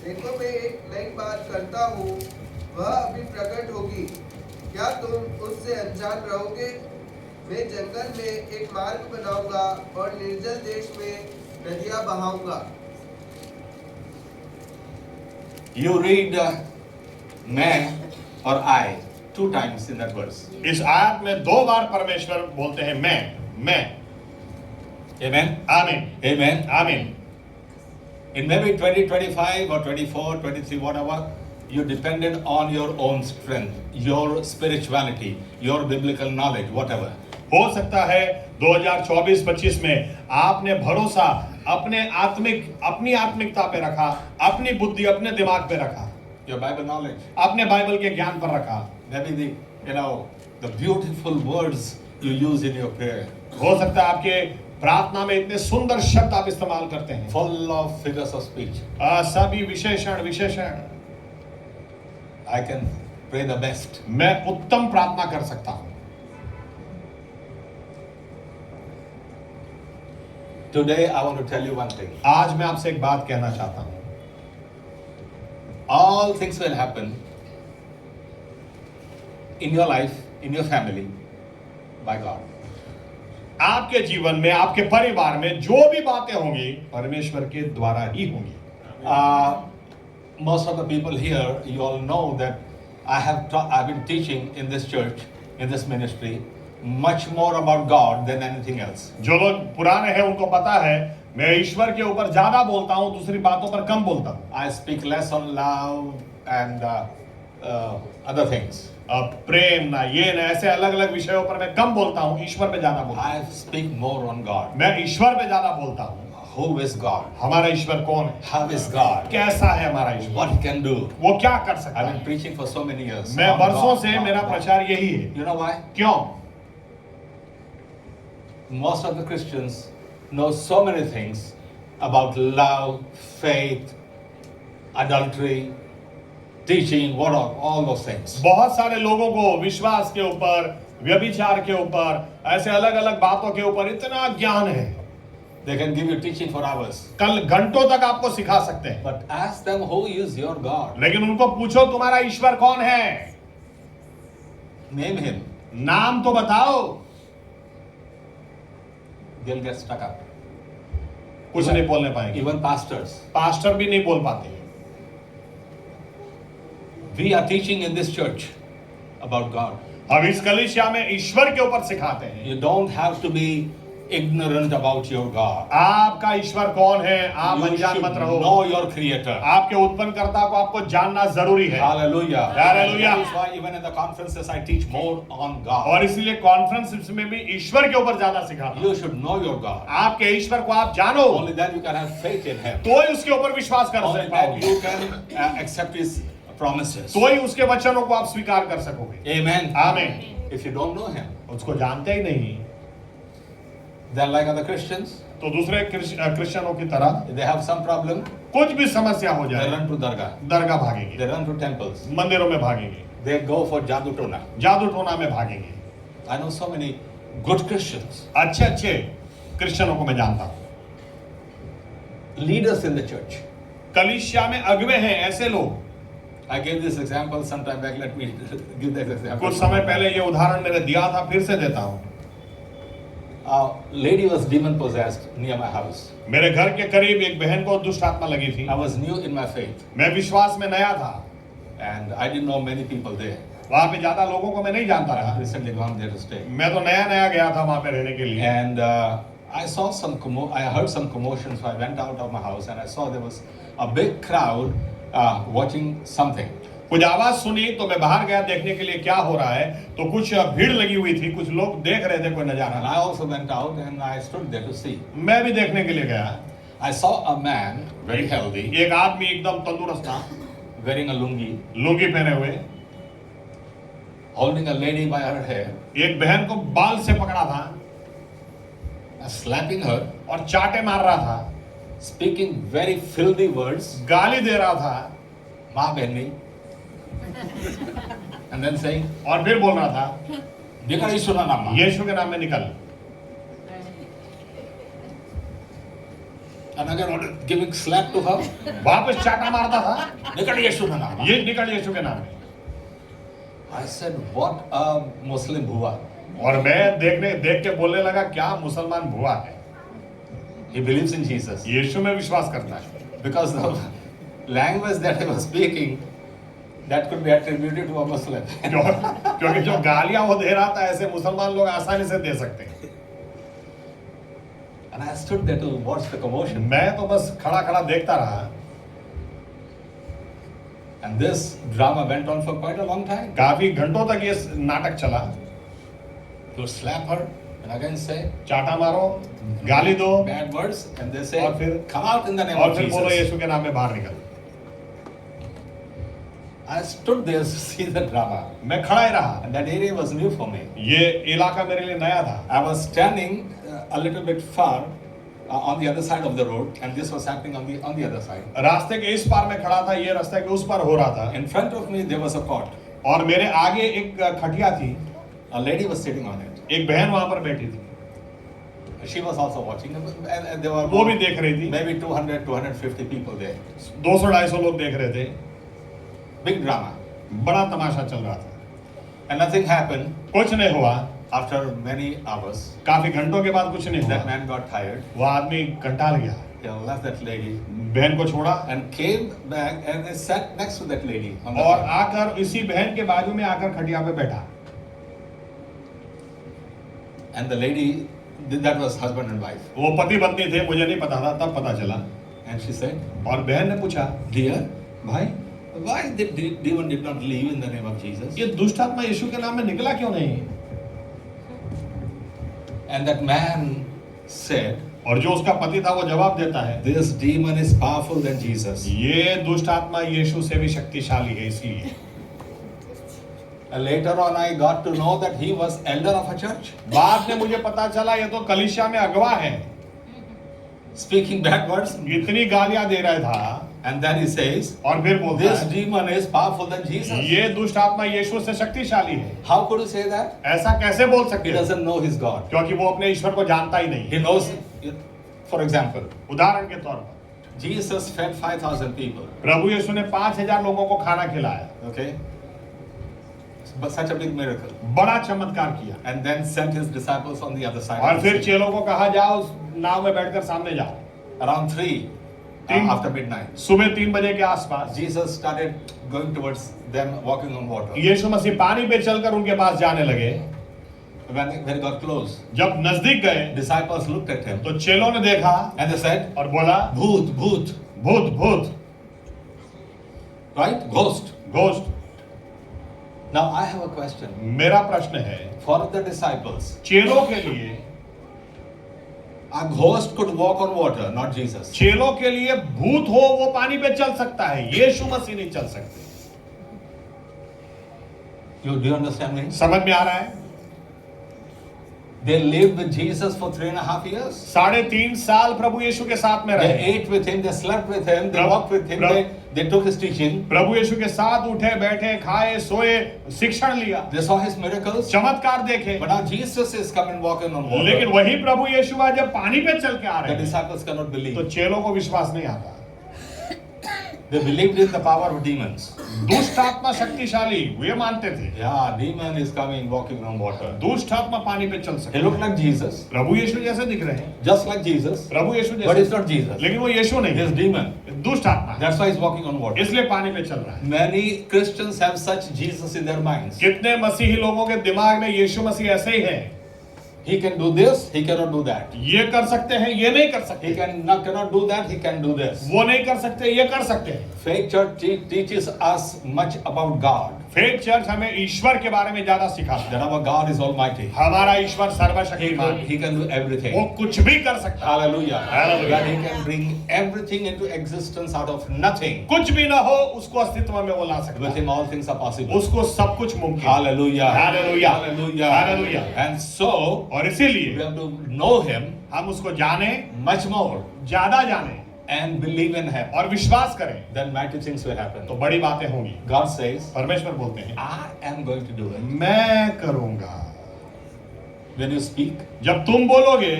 देखो मैं एक नई बात करता हूँ, वह अभी प्रकट होगी, क्या तुम उससे अनजान रहोगे? मैं जंगल में एक मार्ग बनाऊंगा और निर्जल देश में नदियाँ बहाऊंगा।
You read मैं or I 2 times in that verse.
इस आयत में 2 बार परमेश्वर बोलते हैं मैं।
Amen.
आमीन,
Amen.
आमीन।
In maybe 2025 or 24, 23, whatever, you depended on your own strength, your spirituality, your biblical knowledge, whatever.
हो सकता है 2024-25 में आपने भरोसा अपनी आत्मिकता पे रखा, अपनी बुद्धि अपने दिमाग पे रखा,
Your Bible knowledge.
अपने बाइबल के ज्ञान पर रखा।
Maybe the beautiful words you use in your prayer,
हो सकता है आपके प्रार्थना में इतने सुंदर शब्द आप इस्तेमाल करते हैं,
full of figures of speech.
सभी विशेषण।
I can pray the best.
मैं उत्तम प्रार्थना कर सकता हूँ।
Today I want to tell you one thing.
आज मैं आपसे एक बात कहना चाहता हूँ,
All things will happen in your life, in your family, by God.
आपके जीवन में, आपके परिवार में जो भी बातें होंगी परमेश्वर के द्वारा ही होंगी।
Most of the people here, you all know that I've been teaching in this church, in this ministry, much more about God than anything else.
जो लोग पुराने हैं उनको पता है मैं ईश्वर के ऊपर ज्यादा बोलता हूं, दूसरी बातों पर कम बोलता हूं।
I speak less on love and other things.
अब प्रेम ना ये ना ऐसे अलग अलग विषयों पर मैं कम बोलता हूं, ईश्वर पे ज्यादा बोलता हूं।
I speak more on God.
मैं ईश्वर पे ज्यादा बोलता हूं।
Who is God?
हमारा ईश्वर कौन है?
How is God?
कैसा है हमारा ईश्वर?
What he can do?
वो क्या कर सकता
I've
है?
been preaching for so many years.
मैं
on
वर्षों
God,
से
God,
मेरा
God.
प्रचार यही है।
You know why?
क्यों?
Most of the Christians know so many things about love, faith, adultery, teaching, what all those things.
बहुत सारे लोगों को विश्वास के ऊपर, व्यभिचार के ऊपर, ऐसे अलग अलग बातों के ऊपर इतना ज्ञान है।
They can give you teaching for hours.
कल घंटों तक आपको सिखा सकते हैं।
But ask them who is your God.
लेकिन उनको पूछो तुम्हारा ईश्वर कौन है?
Name him.
नाम तो बताओ।
They'll get stuck up.
कुछ नहीं बोलने पाएंगे।
Even pastors.
पास्टर भी नहीं बोल पाते।
We are teaching in this church about God.
हम इस कलीसिया में ईश्वर के ऊपर सिखाते हैं।
You don't have to be ignorant about your God.
आपका ईश्वर कौन है? आप
You
अनजान
should
मत रहो।
know your Creator.
आपके उत्पन्नकर्ता को आपको जानना जरूरी है।
Hallelujah.
Hallelujah.
That is why even in the conferences I teach more on God.
और इसलिए कॉन्फ्रेंस में भी ईश्वर के ऊपर ज्यादा सिखाता हूं।
You should know your God.
आपके ईश्वर को आप जानो,
Only then you can have faith in Him.
तो ही उसके ऊपर विश्वास कर
Only then
पाओगे,
you can accept His promises.
तो ही उसके वचनों को आप स्वीकार कर सकोगे।
Amen.
आमीन।
If you don't know Him,
उसको जानते ही नहीं
then like other Christians,
तो दूसरे क्रिश्चियनों की तरह
if they have some problem,
कुछ भी समस्या हो
they
जाए
run to Dargah.
दरगाह भागेंगे,
They run to temples.
मंदिरों में भागेंगे,
They go for Jadoo Tona.
जादू टोना में भागेंगे।
I know so many good Christians,
अच्छे अच्छे क्रिश्चियनों को मैं जानता हूँ।
leaders in the church.
कलीसिया में अगुवे हैं ऐसे लोग।
I gave this example some time back. Let me give that example.
कुछ समय पहले ये उदाहरण मैंने दिया था, फिर से देता हूँ।
A lady was demon possessed near my house.
मेरे घर के करीब एक बहन को दुष्ट आत्मा लगी थी।
I was new in my faith,
मैं विश्वास में नया था,
and I didn't know many people there.
वहां पे ज्यादा लोगों को मैं नहीं जानता
I
था।
recently gone there to stay,
मैं तो नया नया गया था वहां पे रहने के लिए।
and I saw I heard some commotion, so I went out of my house and I saw there was a big crowd watching something.
कुछ आवाज सुनी तो मैं बाहर गया देखने के लिए क्या हो रहा है, तो कुछ भीड़ लगी हुई थी, कुछ लोग देख रहे थे कोई
And
नजारा।
I also went out and I stood there to see.
मैं भी देखने के लिए गया।
I saw a man, very healthy,
एक आदमी एकदम तंदुरुस्त था,
wearing a lungi,
लुंगी पहने हुए,
holding a lady by her hair,
एक बहन को बाल से पकड़ा था
slapping her,
और चाटे मार रहा था,
speaking very filthy words,
गाली दे रहा था,
Ma Behni, and then saying,
और फिर बोल रहा था
Nikal Ishuna Nama.
यीशु के नाम में निकल।
And again, giving slap to her,
वापस चाटा मारता था,
Nikal Ishuna Nama.
ये निकल यीशु के नाम में।
I said, what a Muslim bhuwa.
और मैं देख के बोलने लगा क्या मुसलमान भुआ है।
He believes in Jesus.
यीशु में विश्वास करता है।
Because the language that he was speaking, that could be attributed to a Muslim.
क्योंकि जो गालियां वो दे रहा था ऐसे मुसलमान लोग आसानी से दे सकते हैं।
And I stood there to watch the commotion.
मैं तो बस खड़ा खड़ा देखता रहा।
And this drama went on for quite a long time.
काफी घंटों तक ये नाटक चला।
You slap her and again say
चाटा मारो, गाली दो,
bad words, and they say,
और फिर-
come out in the name
और
of
फिर बोलो
Jesus.
यीशु के नाम में बाहर निकल।
I stood there to see the drama.
मैं खड़ा ही रहा।
And that area was new for me.
ये इलाका मेरे लिए नया था।
I was standing a little bit far on the other side of the road, and this was happening on the other side.
रास्ते के इस पार में खड़ा था, ये रास्ते के उस पार हो रहा था।
In front of me there was a cot.
और मेरे आगे एक खटिया थी,
A lady was sitting on it.
एक बहन वहां पर बैठी थी।
She was also watching, and there were
वो भी देख रही थी।
maybe 200-250 people there.
200-250 लोग देख रहे थे।
Big drama,
बड़ा तमाशा चल रहा था।
and nothing happened.
कुछ नहीं हुआ।
after many hours,
काफी घंटों के बाद कुछ नहीं
that
हुआ,
man got tired.
वो आदमी कंटाल गया,
He left that lady
बहन को छोड़ा
and came back and sat next to that lady. On the
और
bed.
आकर इसी बहन के बाजू में आकर खटिया पे बैठा।
And the lady, that was husband and wife.
वो पति पत्नी थे, मुझे नहीं पता था, तब पता चला।
And she said,
और बहन ने पूछा,
dear,
भाई
why the demon did not leave in the name of Jesus?
ये दुष्ट आत्मा यीशु के नाम में निकला क्यों नहीं?
And that man said,
और जो उसका पति था वो जवाब देता है,
this demon is powerful than Jesus.
ये दुष्ट आत्मा यीशु से भी शक्तिशाली है, इसलिए।
And later on I got to know that he was elder of a church.
बाद में मुझे पता चला ये तो कलीसिया में अगवा है,
Speaking bad words.
इतनी गालियां दे रहा था।
And then he says,
और फिर बोलता
this
है,
demon is powerful than Jesus.
ये दुष्ट आत्मा यीशु से शक्तिशाली है।
How could you say that?
ऐसा कैसे बोल
He
सकते हैं?
doesn't know his God.
क्योंकि वो अपने ईश्वर को जानता ही नहीं।
He knows, for example,
उदाहरण के तौर पर
Jesus fed 5,000 people.
प्रभु यीशु ने 5,000 लोगों को खाना खिलाया,
Okay? But such a big miracle.
बड़ा चमत्कार किया,
And then sent his disciples on the other side.
और
of the
फिर
sea.
चेलों को कहा जाओ नाव में बैठकर सामने जाओ।
Around 3 after midnight,
सुबह 3 बजे के आसपास
Jesus started going towards them, walking on water.
यीशु मसीह पानी पे चलकर उनके पास जाने लगे।
When he got close,
जब नजदीक गए
disciples looked at him
तो चेलों ने देखा
and they said,
और बोला,
Bhoot, bhoot,
भूत भूत,
right? Ghost.
Ghost.
Now I have a question.
मेरा प्रश्न है,
For the disciples,
चेलों के लिए,
a ghost could walk on water, not Jesus.
चेलों के लिए भूत हो वो पानी पे चल सकता है, यीशु मसीह नहीं चल सकते।
Do you understand me?
समझ में आ रहा है?
They lived with Jesus for 3.5 years.
3.5 साल प्रभु यीशु के साथ में
They
रहे।
ate with him, they slept with him, they
Prabhu-
walked with him,
Prabhu-
they took his teaching,
प्रभु यीशु के साथ उठे बैठे खाए सोए शिक्षण लिया,
they saw his miracles.
चमत्कार देखे।
But now Jesus is coming walking on water.
लेकिन वही प्रभु यीशु आज जब पानी पे चल के आ
The
रहे हैं
disciples cannot
तो
believe.
चेलों को विश्वास नहीं आता।
They believed in the power of demons.
दुष्ट आत्मा शक्तिशाली वे मानते थे,
Yeah, demon is coming walking on water.
दुष्ट आत्मा पानी पे चल
He
सकते।
looked like Jesus,
प्रभु यीशु जैसे दिख रहे हैं,
just like Jesus,
Prabhu Yeshu
but it's
जैसे,
not Jesus.
लेकिन वो यीशु
He is
नहीं,
demon.
दुष्ट आत्मा है,
That's why he's walking on water.
इसलिए पानी पे चल रहा है।
Many Christians have such Jesus in their minds.
कितने मसीही लोगों के दिमाग में यीशु मसीह ऐसे ही है,
He can do this, he cannot do that.
ये कर सकते हैं, ये नहीं कर
He
सकते,
cannot do that, he can do this.
वो नहीं कर सकते, ये कर सकते हैं।
Fake church teaches us much about God.
Fake church हमें ईश्वर के बारे में ज्यादा सिखाता है।
That our God is almighty.
हमारा ईश्वर सर्वशक्तिमान है,
He can do
वो
everything.
कुछ भी कर सकता है,
Hallelujah.
Hallelujah.
That he can bring everything into existence out of nothing.
कुछ भी ना हो उसको अस्तित्व में वो ला सकता
With
है,
him all things are possible.
उसको सब कुछ मुमकिन है।
Hallelujah.
Hallelujah.
Hallelujah.
Hallelujah.
And so
और
we
इसीलिए
have to know him
हम उसको जाने,
much more
ज्यादा जाने
and believe in him.
और विश्वास करें
Then mighty things will
तो
happen.
बड़ी बातें होंगी।
God says,
परमेश्वर बोलते हैं,
I am going to do it.
मैं करूंगा।
When you speak,
जब तुम बोलोगे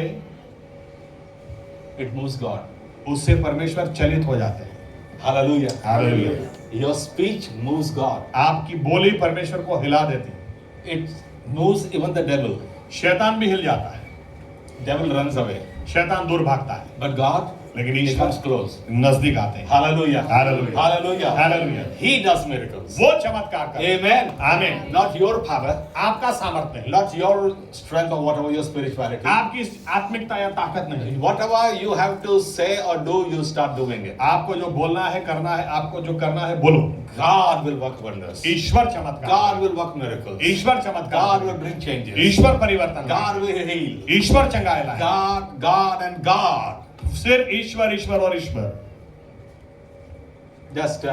it moves God.
उससे परमेश्वर चलित हो जाते हैं।
Hallelujah.
Hallelujah.
Your speech moves God.
आपकी बोली परमेश्वर को हिला देती है।
It moves even the devil.
शैतान भी हिल जाता है,
Devil runs away.
शैतान दूर भागता है,
But God,
लेकिन
he comes
ईश्वर
close.
नजदीक आते हैं।
Hallelujah.
Hallelujah.
Hallelujah.
Hallelujah.
He does miracles.
वो चमत्कार करते हैं।
Amen.
आमीन।
Not your power,
आपका सामर्थ्य नहीं,
not your strength or whatever your spirituality.
आपकी आत्मिकता या ताकत नहीं,
Whatever you have to say or do, you start doing it.
आपको जो बोलना है करना है, आपको जो करना है बोलो।
God will work wonders.
ईश्वर चमत्कार,
God will work miracles.
ईश्वर चमत्कार,
God will bring changes.
ईश्वर परिवर्तन,
God will heal.
ईश्वर चंगाए लाए।
God, God and God.
सिर्फ ईश्वर ईश्वर और ईश्वर।
Just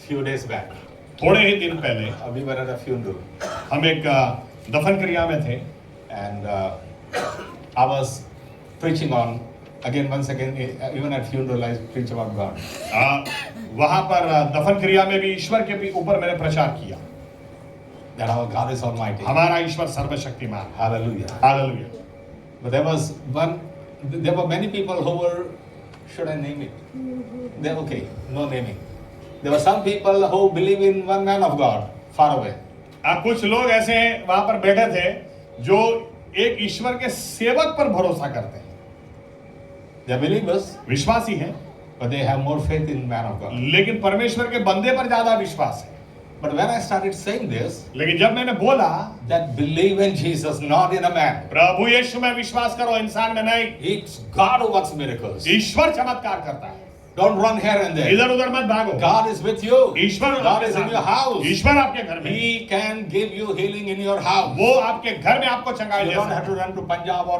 few days back,
थोड़े ही दिन पहले
we were at a funeral
हम एक दफन क्रिया में थे
and I was preaching on, again once again, even at funeral I preach about God.
वहां पर दफन क्रिया में भी ईश्वर के भी ऊपर मैंने प्रचार किया।
That our God is almighty.
हमारा ईश्वर सर्वशक्तिमान।
Hallelujah.
Hallelujah.
But there were many people who were, should I name it? They're okay, no naming. There were some people who believe in one man of God, far away.
कुछ लोग ऐसे वहां पर बैठे थे जो एक ईश्वर के सेवक पर भरोसा करते हैं,
They are believers,
विश्वासी हैं,
but they have more faith in man of God.
लेकिन परमेश्वर के बंदे पर ज्यादा विश्वास है।
But when I started saying this,
लेकिन जब मैंने बोला
that believe in Jesus, not in a man.
प्रभु यीशु में विश्वास करो, इंसान में नहीं,
It's God who works miracles.
ईश्वर चमत्कार करता है।
Don't run here and there.
इधर उधर मत भागो,
God is with you.
Ishwar
God
आपके
is in
साथ
your
है।
house.
ईश्वर आपके घर में,
He can give you healing in your house.
वो आपके घर में आपको चंगाई
You
दे
don't
सकता
have to run to Punjab or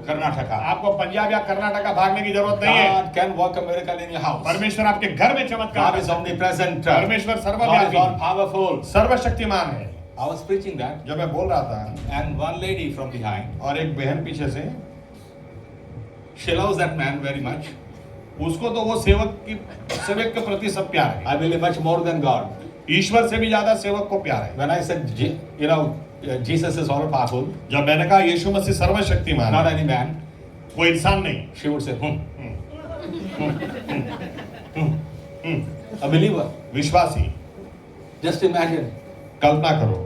Karnataka.
है। आपको पंजाब या कर्नाटका भागने की जरूरत नहीं है।
God can work a miracle in your house.
परमेश्वर आपके घर में चमत्कार
God is omnipresent.
परमेश्वर
God is
सर्वव्यापी,
all powerful.
सर्वशक्तिमान है।
I was preaching that,
जब मैं बोल रहा था
and one lady from behind,
और एक बहन पीछे से,
she loves that man very much.
उसको तो वो सेवक के प्रति सब प्यार है,
I believe much more than God.
ईश्वर से भी ज्यादा सेवक को प्यार है।
When I said, Jesus is all powerful,
जब मैंने कहा यीशु मसीह सर्वशक्तिमान
not
है,
any man,
कोई इंसान नहीं,
she would say, A believer.
विश्वासी।
Just imagine.
कल्पना करो,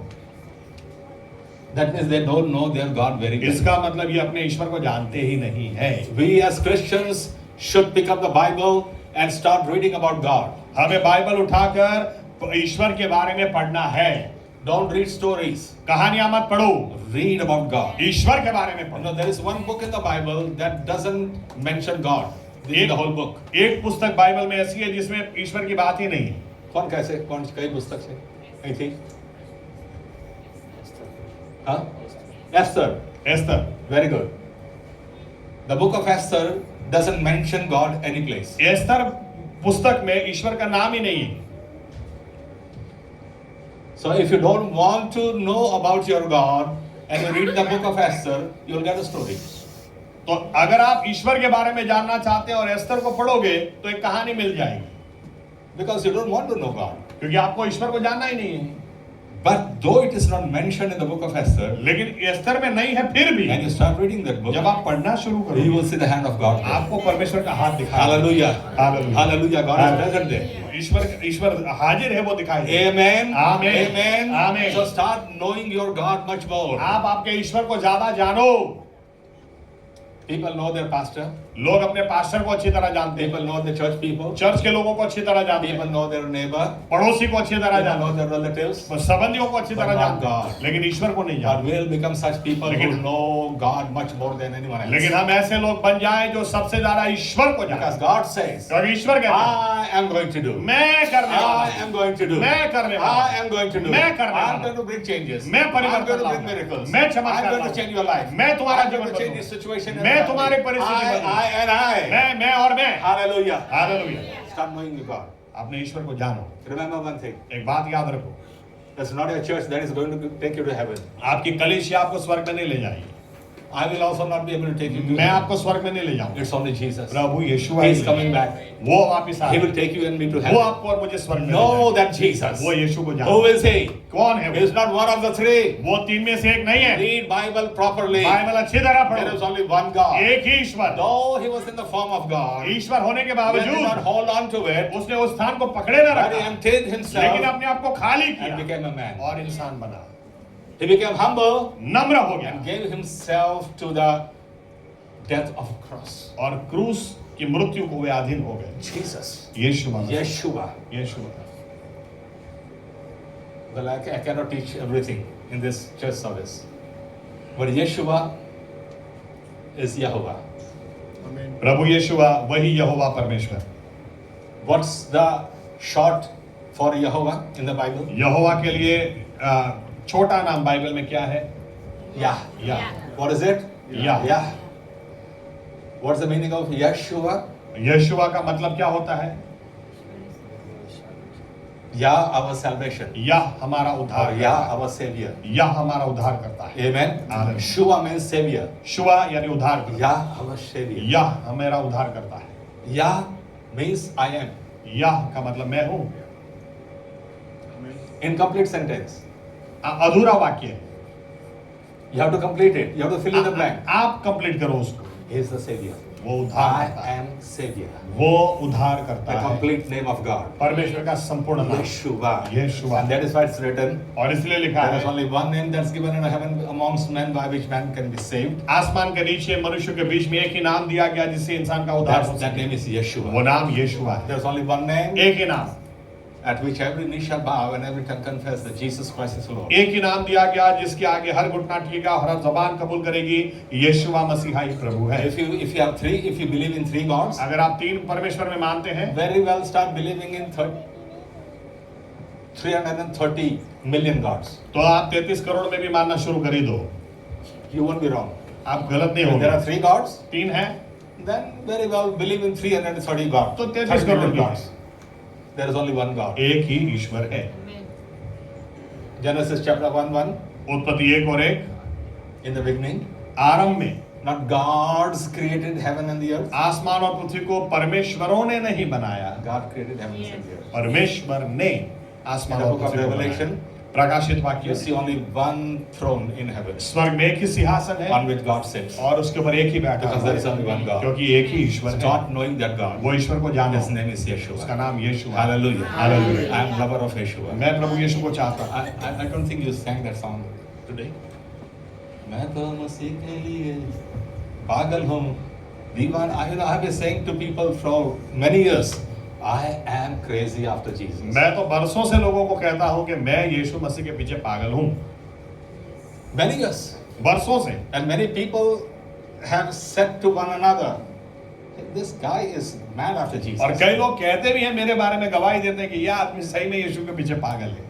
That means they don't know their God very well.
इसका मतलब ये अपने ईश्वर को जानते ही नहीं है।
We as Christians should pick up the Bible and start reading about God.
हमें बाइबल उठाकर ईश्वर के बारे में पढ़ना है।
Don't read stories.
कहानियां मत पढ़ो,
Read about God.
ईश्वर के बारे में
You
पढ़ो।
know, there is one book in the Bible that doesn't mention God. This is the whole book.
एक पुस्तक बाइबल में ऐसी है जिसमें ईश्वर की बात ही नहीं है।
कौन कई पुस्तक से आई थी? हाँ? Esther.
Esther,
Very good. The book of Esther doesn't mention God any place.
Esther पुस्तक में ईश्वर का नाम ही नहीं है।
So if you don't want to know about your God and you read the book of Esther, you'll get a story.
तो अगर आप ईश्वर के बारे में जानना चाहते हैं और एस्तर को पढ़ोगे तो एक कहानी मिल जाएगी,
Because you don't want to know God.
क्योंकि आपको ईश्वर को जानना ही नहीं है।
But though it is not mentioned in the book of Esther,
लेकिन एस्तर में नहीं है, फिर भी
when you start reading that book,
जब आप पढ़ना शुरू
you
करोगे
will see the hand of God.
आपको परमेश्वर का हाथ दिखाई
Hallelujah.
Hallelujah.
Hallelujah. God is present there.
ईश्वर हाजिर है, वो दिखाई दे।
Amen.
Amen.
Amen.
Amen.
So start knowing your God much more.
आप आपके ईश्वर को ज्यादा जानो।
People know their pastor.
लोग अपने पास्टर को अच्छी तरह जानते हैं,
People know the church people.
Church के लोगों को अच्छी तरह जानते
People
हैं,
know their neighbor.
पड़ोसी को अच्छी तरह
People
जानते
know their relatives.
हैं, संबंधियों को अच्छी
But
तरह
not
जानते हैं,
God.
लेकिन ईश्वर को नहीं
But
जानते।
we'll become such people who
लेकिन-
know God much more than anyone else.
लेकिन हम ऐसे लोग बन जाएं जो सबसे ज्यादा ईश्वर को
Because
जानते
God says,
हैं। ईश्वर कहता
I am going to do.
है मैं करने वाला
I
हूं,
am going to do.
मैं करने वाला
I
हूं,
am going to do.
मैं करने
I
वाला
am going to bring changes.
मैं
I am
परिवर्तन
going to bring
लाऊंगा,
miracles.
मैं
I am
चमत्कार
going to
लाऊंगा,
change your life.
मैं तुम्हारा
I am going
जीवन
to change
बदलूंगा,
this situation. in
मैं
your
तुम्हारी
family.
परिस्थिति
I
बदलूंगा।
and I.
मैं और मैं।
Hallelujah.
Hallelujah.
Start knowing your God.
अपने ईश्वर को जानो।
Remember one thing.
एक बात याद रखो,
That's not your church that is going to take you to heaven.
आपकी कलीसिया आपको स्वर्ग में नहीं ले जाएगी,
I will also not be able to take you to
मैं
heaven.
आपको स्वर्ग में नहीं ले जाऊंगा।
It's only Jesus.
Prabhu Yeshu
He is
आएंगे,
coming back.
वो वापिस
He will
आएंगे,
take you and me to
वो
heaven.
आपको और मुझे स्वर्ग में ले
Know
जाएंगे।
that Jesus.
वो यीशु को
Who
जानो।
is he?
कौन है
He
वो?
is not one of the three.
वो तीन में से एक नहीं है।
Read Bible properly.
बाइबल अच्छी तरह
There is
पढ़ो,
only one God.
एक ही ईश्वर।
Though he was in the form of God, he
ईश्वर होने के
did not
बावजूद
hold on to it,
उसने उस स्थान को पकड़े न
but he
रखा,
emptied
लेकिन
himself
अपने आप को खाली
and
किया
became a man.
और इंसान बना,
He became humble
नम्र हो गया
and gave himself to the death of a cross.
और क्रूस की मृत्यु को वे अधीन हो गए।
Jesus.
Yeshu Masih,
Yeshua.
Yeshu.
Well, I cannot teach everything in this church service. But Yeshua is Yehovah.
प्रभु यीशुआ वही यहोवा परमेश्वर।
What's the short for Yehovah in the Bible?
यहोवा के लिए छोटा नाम बाइबल में क्या है?
Yah.
या।
What is it?
Yah.
Yah. What's the meaning of Yeshua?
यीशुआ का मतलब क्या होता है?
Yah, our salvation.
यह हमारा
Or
उद्धार,
Yah, our savior.
यह हमारा उद्धार करता है।
Amen.
Amen.
Shua means savior.
शुआ यानी उद्धार करता
Yah, our savior.
है। यह हमारा उद्धार करता है।
Yah means I am.
यह का मतलब मैं हूँ।
Incomplete sentence.
अधूरा वाक्य है,
You have to complete it. You have to fill in the blank.
आप कंप्लीट करो उसको।
He is the savior.
वो उद्धार
I
करता है,
am Savior.
वो उद्धार करता
The
है।
complete name of God.
परमेश्वर का संपूर्ण नाम
Yeshua.
Yeshua.
And that is why it's written.
और इसलिए लिखा
There is
है
only one name that's given in heaven amongst men by which man can be saved.
आसमान के नीचे मनुष्य के बीच में एक ही नाम दिया गया जिससे इंसान का उद्धार हो
That
सके,
name is
वो
Yeshua.
नाम यीशुआ है।
There is only one name
एक ही नाम,
at which every knee shall bow and every tongue confess that Jesus Christ is Lord.
एक ही नाम दिया गया जिसके आगे हर घुटना टेकेगा और हर जबान कबूल करेगी, यीशुआ मसीहा ही प्रभु है।
If you have three, if you believe in three gods,
अगर आप तीन परमेश्वर में मानते हैं,
very well start believing in 330 million gods.
तो आप 33 करोड़ में भी मानना शुरू कर ही दो,
You won't be wrong.
आप गलत नहीं
If there are
होंगे।
three gods,
तीन है
then very well believe in 330 gods.
तो 33
30
करोड़
million
की
gods. There is only one God.
एक ही ईश्वर है।
Genesis chapter 1:1.
उत्पत्ति 1 और 1,
In the beginning,
आरंभ में
not gods created heaven and the earth.
आसमान और पृथ्वी को परमेश्वरों ने नहीं बनाया,
God created heaven and the earth.
परमेश्वर ने आसमान
In the
और
book of
पृथ्वी को
Revelation,
बनाया। प्रकाशित
You
वाक्य,
see only one throne in heaven
स्वर्ग में एक ही सिंहासन है
on which God sits.
और उसके ऊपर एक ही बैठा
Because
हुआ
there is only one
है,
God.
क्योंकि एक ही ईश्वर है।
Start knowing that God.
वो ईश्वर को जानो,
His name is
उसका
Yeshua.
नाम यीशु है।
Hallelujah.
Hallelujah.
I am lover of Yeshua.
मैं प्रभु यीशु को चाहता हूँ।
I don't think you sang that song today. मैं तो मसीह के लिए पागल हूँ, दीवाना। I have been saying to people for many years, I am crazy after Jesus.
मैं तो बरसों से लोगों को कहता हूँ कि मैं यीशु मसीह के पीछे पागल हूँ,
Many years.
बरसों से।
And many people have said to one another, this guy is mad after Jesus.
और कई लोग कहते भी हैं, मेरे बारे में गवाही देते हैं कि यह आदमी सही में यीशु के पीछे पागल है,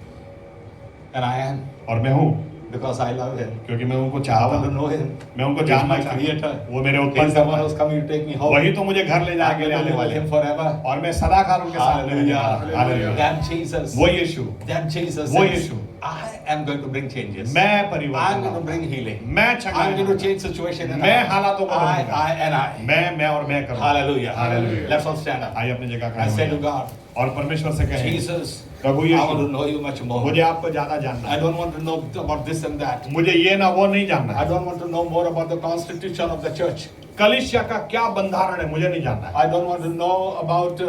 And I am,
और मैं हूँ,
because I love him.
क्योंकि मैं उनको
I
चाहता
want to
हूँ,
know him.
मैं उनको
He's
जानना
my
चाहता
creator.
हूँ, वो मेरे
He's
उत्पन्न
the one who's coming to take me home.
वही तो मुझे घर ले
I'm
जाके
going
ले
to
आने
live with
वाले
him
हैं,
forever.
और मैं सदाकाल उनके साथ रहने वाला हूँ।
Hallelujah.
हालेलुया।
That Jesus.
वो यीशु,
That Jesus.
वो
says,
Yeshu.
I am going to bring changes.
मैं
I'm
परिवर्तन
going to
लाऊंगा।
bring healing.
मैं
I'm
चंगाई
going to
लाऊंगा।
change situation in
मैं
our life.
हालातों को बदलूंगा।
I.
मैं और मैं करूँगा।
Hallelujah.
Hallelujah.
Let's all stand up.
आइए अपनी जगह
I
खड़े
say to
होइए।
God,
और परमेश्वर से कहें,
Jesus,
Prabhu
I want to
Yeshu,
know you much more.
मुझे आपको ज्यादा जानना
I
है,
don't want to know about this and that.
मुझे ये ना वो नहीं जानना
I
है,
don't want to know more about the constitution of the church.
कलीसिया का क्या बंधारण है मुझे नहीं जानना है,
I don't want to know about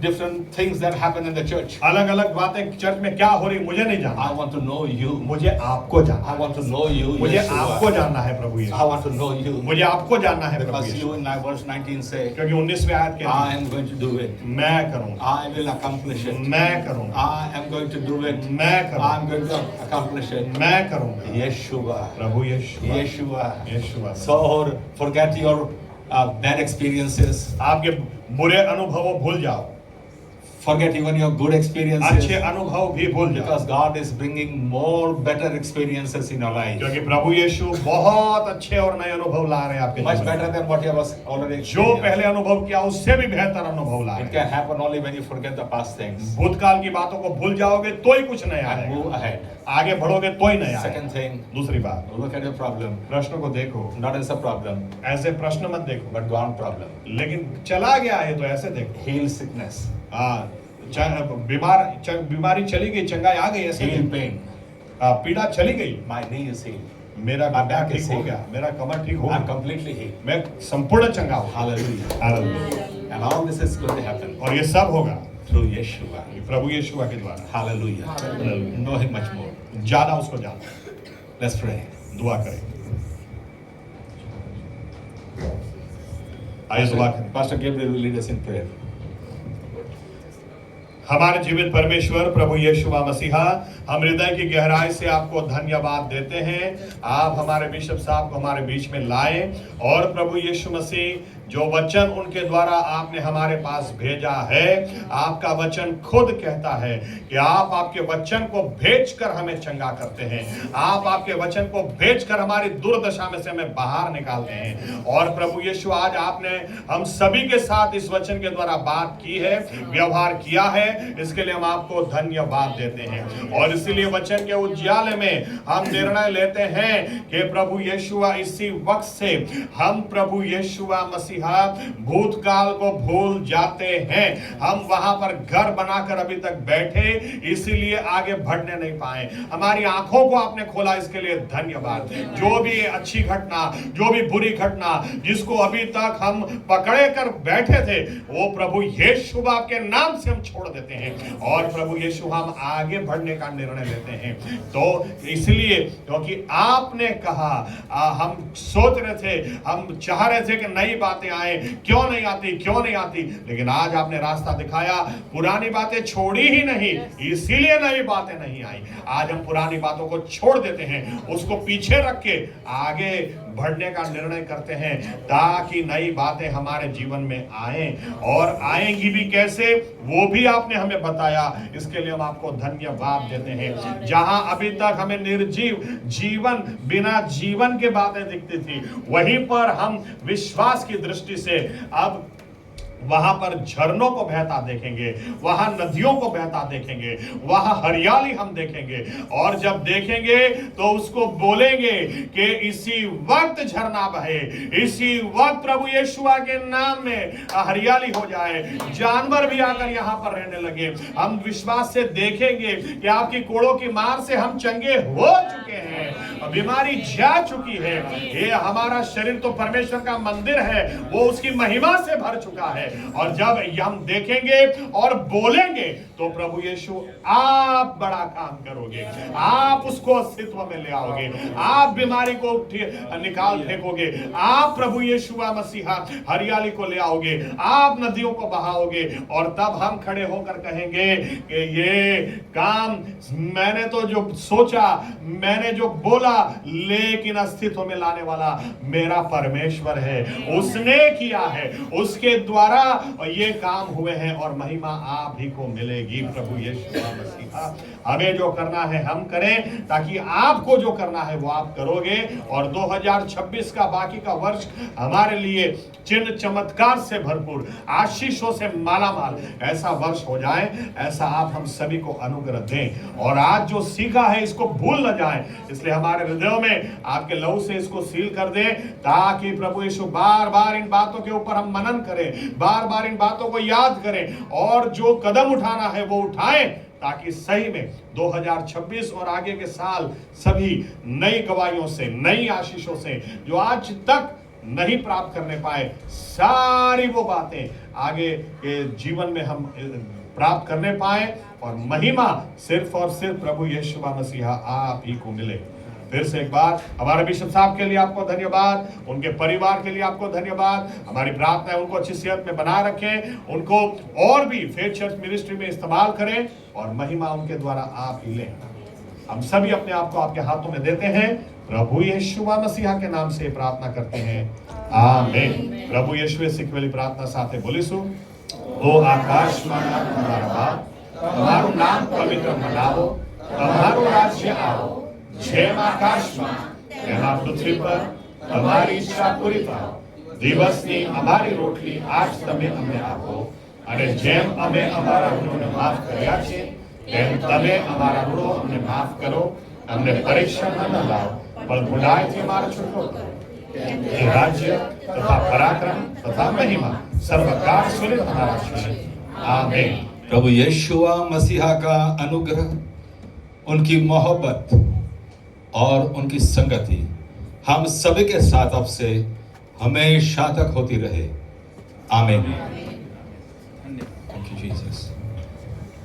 different things that happen in the church.
अलग अलग बातें चर्च में क्या हो रही मुझे नहीं जानना
I
है,
want to know you.
मुझे आपको जानना
I
है,
want to know you.
मुझे
Yeshua.
आपको जानना है प्रभु
I
Yeshu,
want to know you.
मुझे आपको जानना है प्रभु
Because you
Yeshu,
in verse 19 say,
क्योंकि 19वें आयत के
I am going to do it.
मैं करूंगा,
I will accomplish it.
मैं करूंगा,
I am going to do it.
मैं
I
करूंगा,
am going to accomplish it.
मैं करूंगा,
Yeshua.
Prabhu Yeshu,
Yeshua.
Yeshu.
So forget your bad experiences.
आपके बुरे अनुभवों भूल जाओ,
Forget even your good experiences.
अच्छे अनुभव भी भूल जाओ,
Because God is bringing more better experiences in your life.
क्योंकि प्रभु यीशु बहुत अच्छे और नए अनुभव ला रहे हैं आपके
Much
जीवन
better
में।
than what you have already
जो
experienced.
पहले अनुभव किया उससे भी बेहतर अनुभव ला
It
रहे
can
हैं।
happen only when you forget the past things
भूतकाल की बातों को भूल जाओगे तो ही कुछ नया
and
आएगा,
move ahead.
आगे बढ़ोगे तो ही नया
Second
आएगा।
thing,
दूसरी बात,
look at your problem
प्रश्न को देखो,
not as a problem,
ऐसे प्रश्न मत देखो,
but gone problem.
लेकिन चला गया है तो ऐसे देखो।
Heal sickness,
हाँ, बीमारी चली गई, चंगाई आ गई, ऐसे
heal
देखो।
pain.
पीड़ा चली गई,
My knee is healed.
मेरा
My
घुटना
back
ठीक
is
हो
healed.
गया, मेरा कमर ठीक हो
I'm
गया,
completely healed.
मैं संपूर्ण चंगा हूँ।
Hallelujah.
Hallelujah.
And all this is going to happen
और ये सब होगा
through Yeshua.
प्रभु यीशु के द्वारा।
Hallelujah.
Hallelujah.
Know him much more.
ज्यादा उसको जानो।
Let's pray.
दुआ करें, आइए दुआ करें।
Pastor Gabriel will lead us in prayer.
हमारे जीवित परमेश्वर प्रभु यीशु मसीहा, हम हृदय की गहराई से आपको धन्यवाद देते हैं। आप हमारे बिशप साहब को हमारे बीच में लाए और प्रभु यीशु मसीह जो वचन उनके द्वारा आपने हमारे पास भेजा है, आपका वचन खुद कहता है कि आप आपके वचन को भेजकर हमें चंगा करते हैं, आप आपके वचन को भेजकर हमारी दुर्दशा में से हमें बाहर निकालते हैं। और प्रभु यीशु, आज आपने हम सभी के साथ इस वचन के द्वारा बात की है, व्यवहार किया है, इसके लिए हम आपको धन्यवाद देते हैं। और इसीलिए वचन के उज्याले में हम निर्णय लेते हैं कि प्रभु यीशु इसी वक्त से हम प्रभु यीशु मसीहा मसीहा भूतकाल को भूल जाते हैं। हम वहां पर घर बनाकर अभी तक बैठे, इसीलिए आगे बढ़ने नहीं पाए। हमारी आंखों को आपने खोला, इसके लिए धन्यवाद। जो भी अच्छी घटना, जो भी बुरी घटना जिसको अभी तक हम पकड़े कर बैठे थे, वो प्रभु यीशु आपके नाम से हम छोड़ देते हैं और प्रभु यीशु हम आगे बढ़ने का निर्णय लेते हैं। तो इसलिए क्योंकि आपने कहा, हम सोच रहे थे, हम चाह रहे थे कि नई बातें आए, क्यों नहीं आती, लेकिन आज आपने रास्ता दिखाया। पुरानी बातें छोड़ी ही नहीं, इसीलिए नई बातें नहीं आई। आज हम पुरानी बातों को छोड़ देते हैं, उसको पीछे रख के आगे बढ़ने का निर्णय करते हैं, ताकि नई बातें हमारे जीवन में आए। और आएंगी भी कैसे, वो भी आपने हमें बताया। इसके लिए हम आपको धन्यवाद देते हैं। जहां अभी तक हमें निर्जीव जीवन, बिना जीवन के बातें दिखती थी, वहीं पर हम विश्वास की दृष्टि से अब वहां पर झरनों को बहता देखेंगे, वहां नदियों को बहता देखेंगे, वहां हरियाली हम देखेंगे। और जब देखेंगे तो उसको बोलेंगे कि इसी वक्त झरना बहे, इसी वक्त प्रभु यीशुआ के नाम में हरियाली हो जाए, जानवर भी आकर यहां पर रहने लगे। हम विश्वास से देखेंगे कि आपकी कोड़ों की मार से हम चंगे हो चुके हैं, बीमारी जा चुकी है। ये हमारा शरीर तो परमेश्वर का मंदिर है, वो उसकी महिमा से भर चुका है। और जब हम देखेंगे और बोलेंगे तो प्रभु यीशु आप बड़ा काम करोगे, आप उसको अस्तित्व में ले आओगे, आप बीमारी को निकाल फेंकोगे, आप प्रभु यीशु मसीहा हरियाली को ले आओगे, आप नदियों को बहाओगे। और तब हम खड़े होकर कहेंगे कि ये काम मैंने तो जो सोचा, मैंने जो बोला, लेकिन अस्तित्व में लाने वाला मेरा परमेश्वर है, उसने किया है, उसके द्वारा ये काम हुए हैं और महिमा आप ही को मिलेगी। प्रभु यीशु मसीहा, हमें जो करना है हम करें, ताकि आपको जो करना है वो आप करोगे। और 2026 का बाकी का वर्ष हमारे लिए चिन्ह चमत्कार से भरपूर, आशीषों से मालामाल ऐसा वर्ष हो जाए, ऐसा आप हम सभी को अनुग्रह दें। और आज जो सीखा है इसको भूल न जाए, इसलिए हमारे हृदयों में आपके लहू से इसको सील कर दें, ताकि प्रभु यीशु बार बार इन बातों के ऊपर हम मनन करें, बार बार इन बातों को याद करें और जो कदम उठाना है वो उठाएं, ताकि सही में 2026 और आगे के साल सभी नई गवाहियों से, नई आशीषों से, जो आज तक नहीं प्राप्त करने पाए, सारी वो बातें आगे के जीवन में हम प्राप्त करने पाए और महिमा सिर्फ और सिर्फ प्रभु यीशु मसीहा आप ही को मिले। फिर से एक बार हमारे बिशप साहब के लिए आपको धन्यवाद, उनके परिवार के लिए आपको धन्यवाद। हमारी प्रार्थना है उनको अच्छी सेहत में बना रखें, उनको और भी फेथ चर्च मिनिस्ट्री में इस्तेमाल करें और महिमा उनके द्वारा आप ही लें। हम सभी अपने आप को आपके हाथों में देते हैं, प्रभु यीशु मसीहा के नाम से प्रार्थना करते हैं, आमीन। प्रभु यीशु सीखवेली प्रार्थना साथे बोलीશું। ओ आकाशમાં તમારા બાપ, તમારું નામ પવિત્ર મનાવો, તમારું રાજ્ય આવો, જેમ આકાશમાં તેમ આ પૃથ્વી પર તમારી ઈચ્છા પૂરી થાય। દિવસની અમારી રોટલી આજ તમે અમને આપો, અને જેમ અમે અમારા ઋણોને માફ કર્યા છે તેમ તમે અમારા ઋણો અમને માફ કરો। અમને પરીક્ષામાં ન લાવો, પણ બુરાઈથી અમારો છૂટકો કરો। ये राज्य तथा पराक्रम तथा महिमा सर्वकाल सुनित हमारा है, आमीन।
प्रभु यीशुआ मसीहा का अनुग्रह, उनकी मोहब्बत और उनकी संगति हम सभी के साथ अब से हमेशा तक होती रहे, आमीन। Thank you Jesus.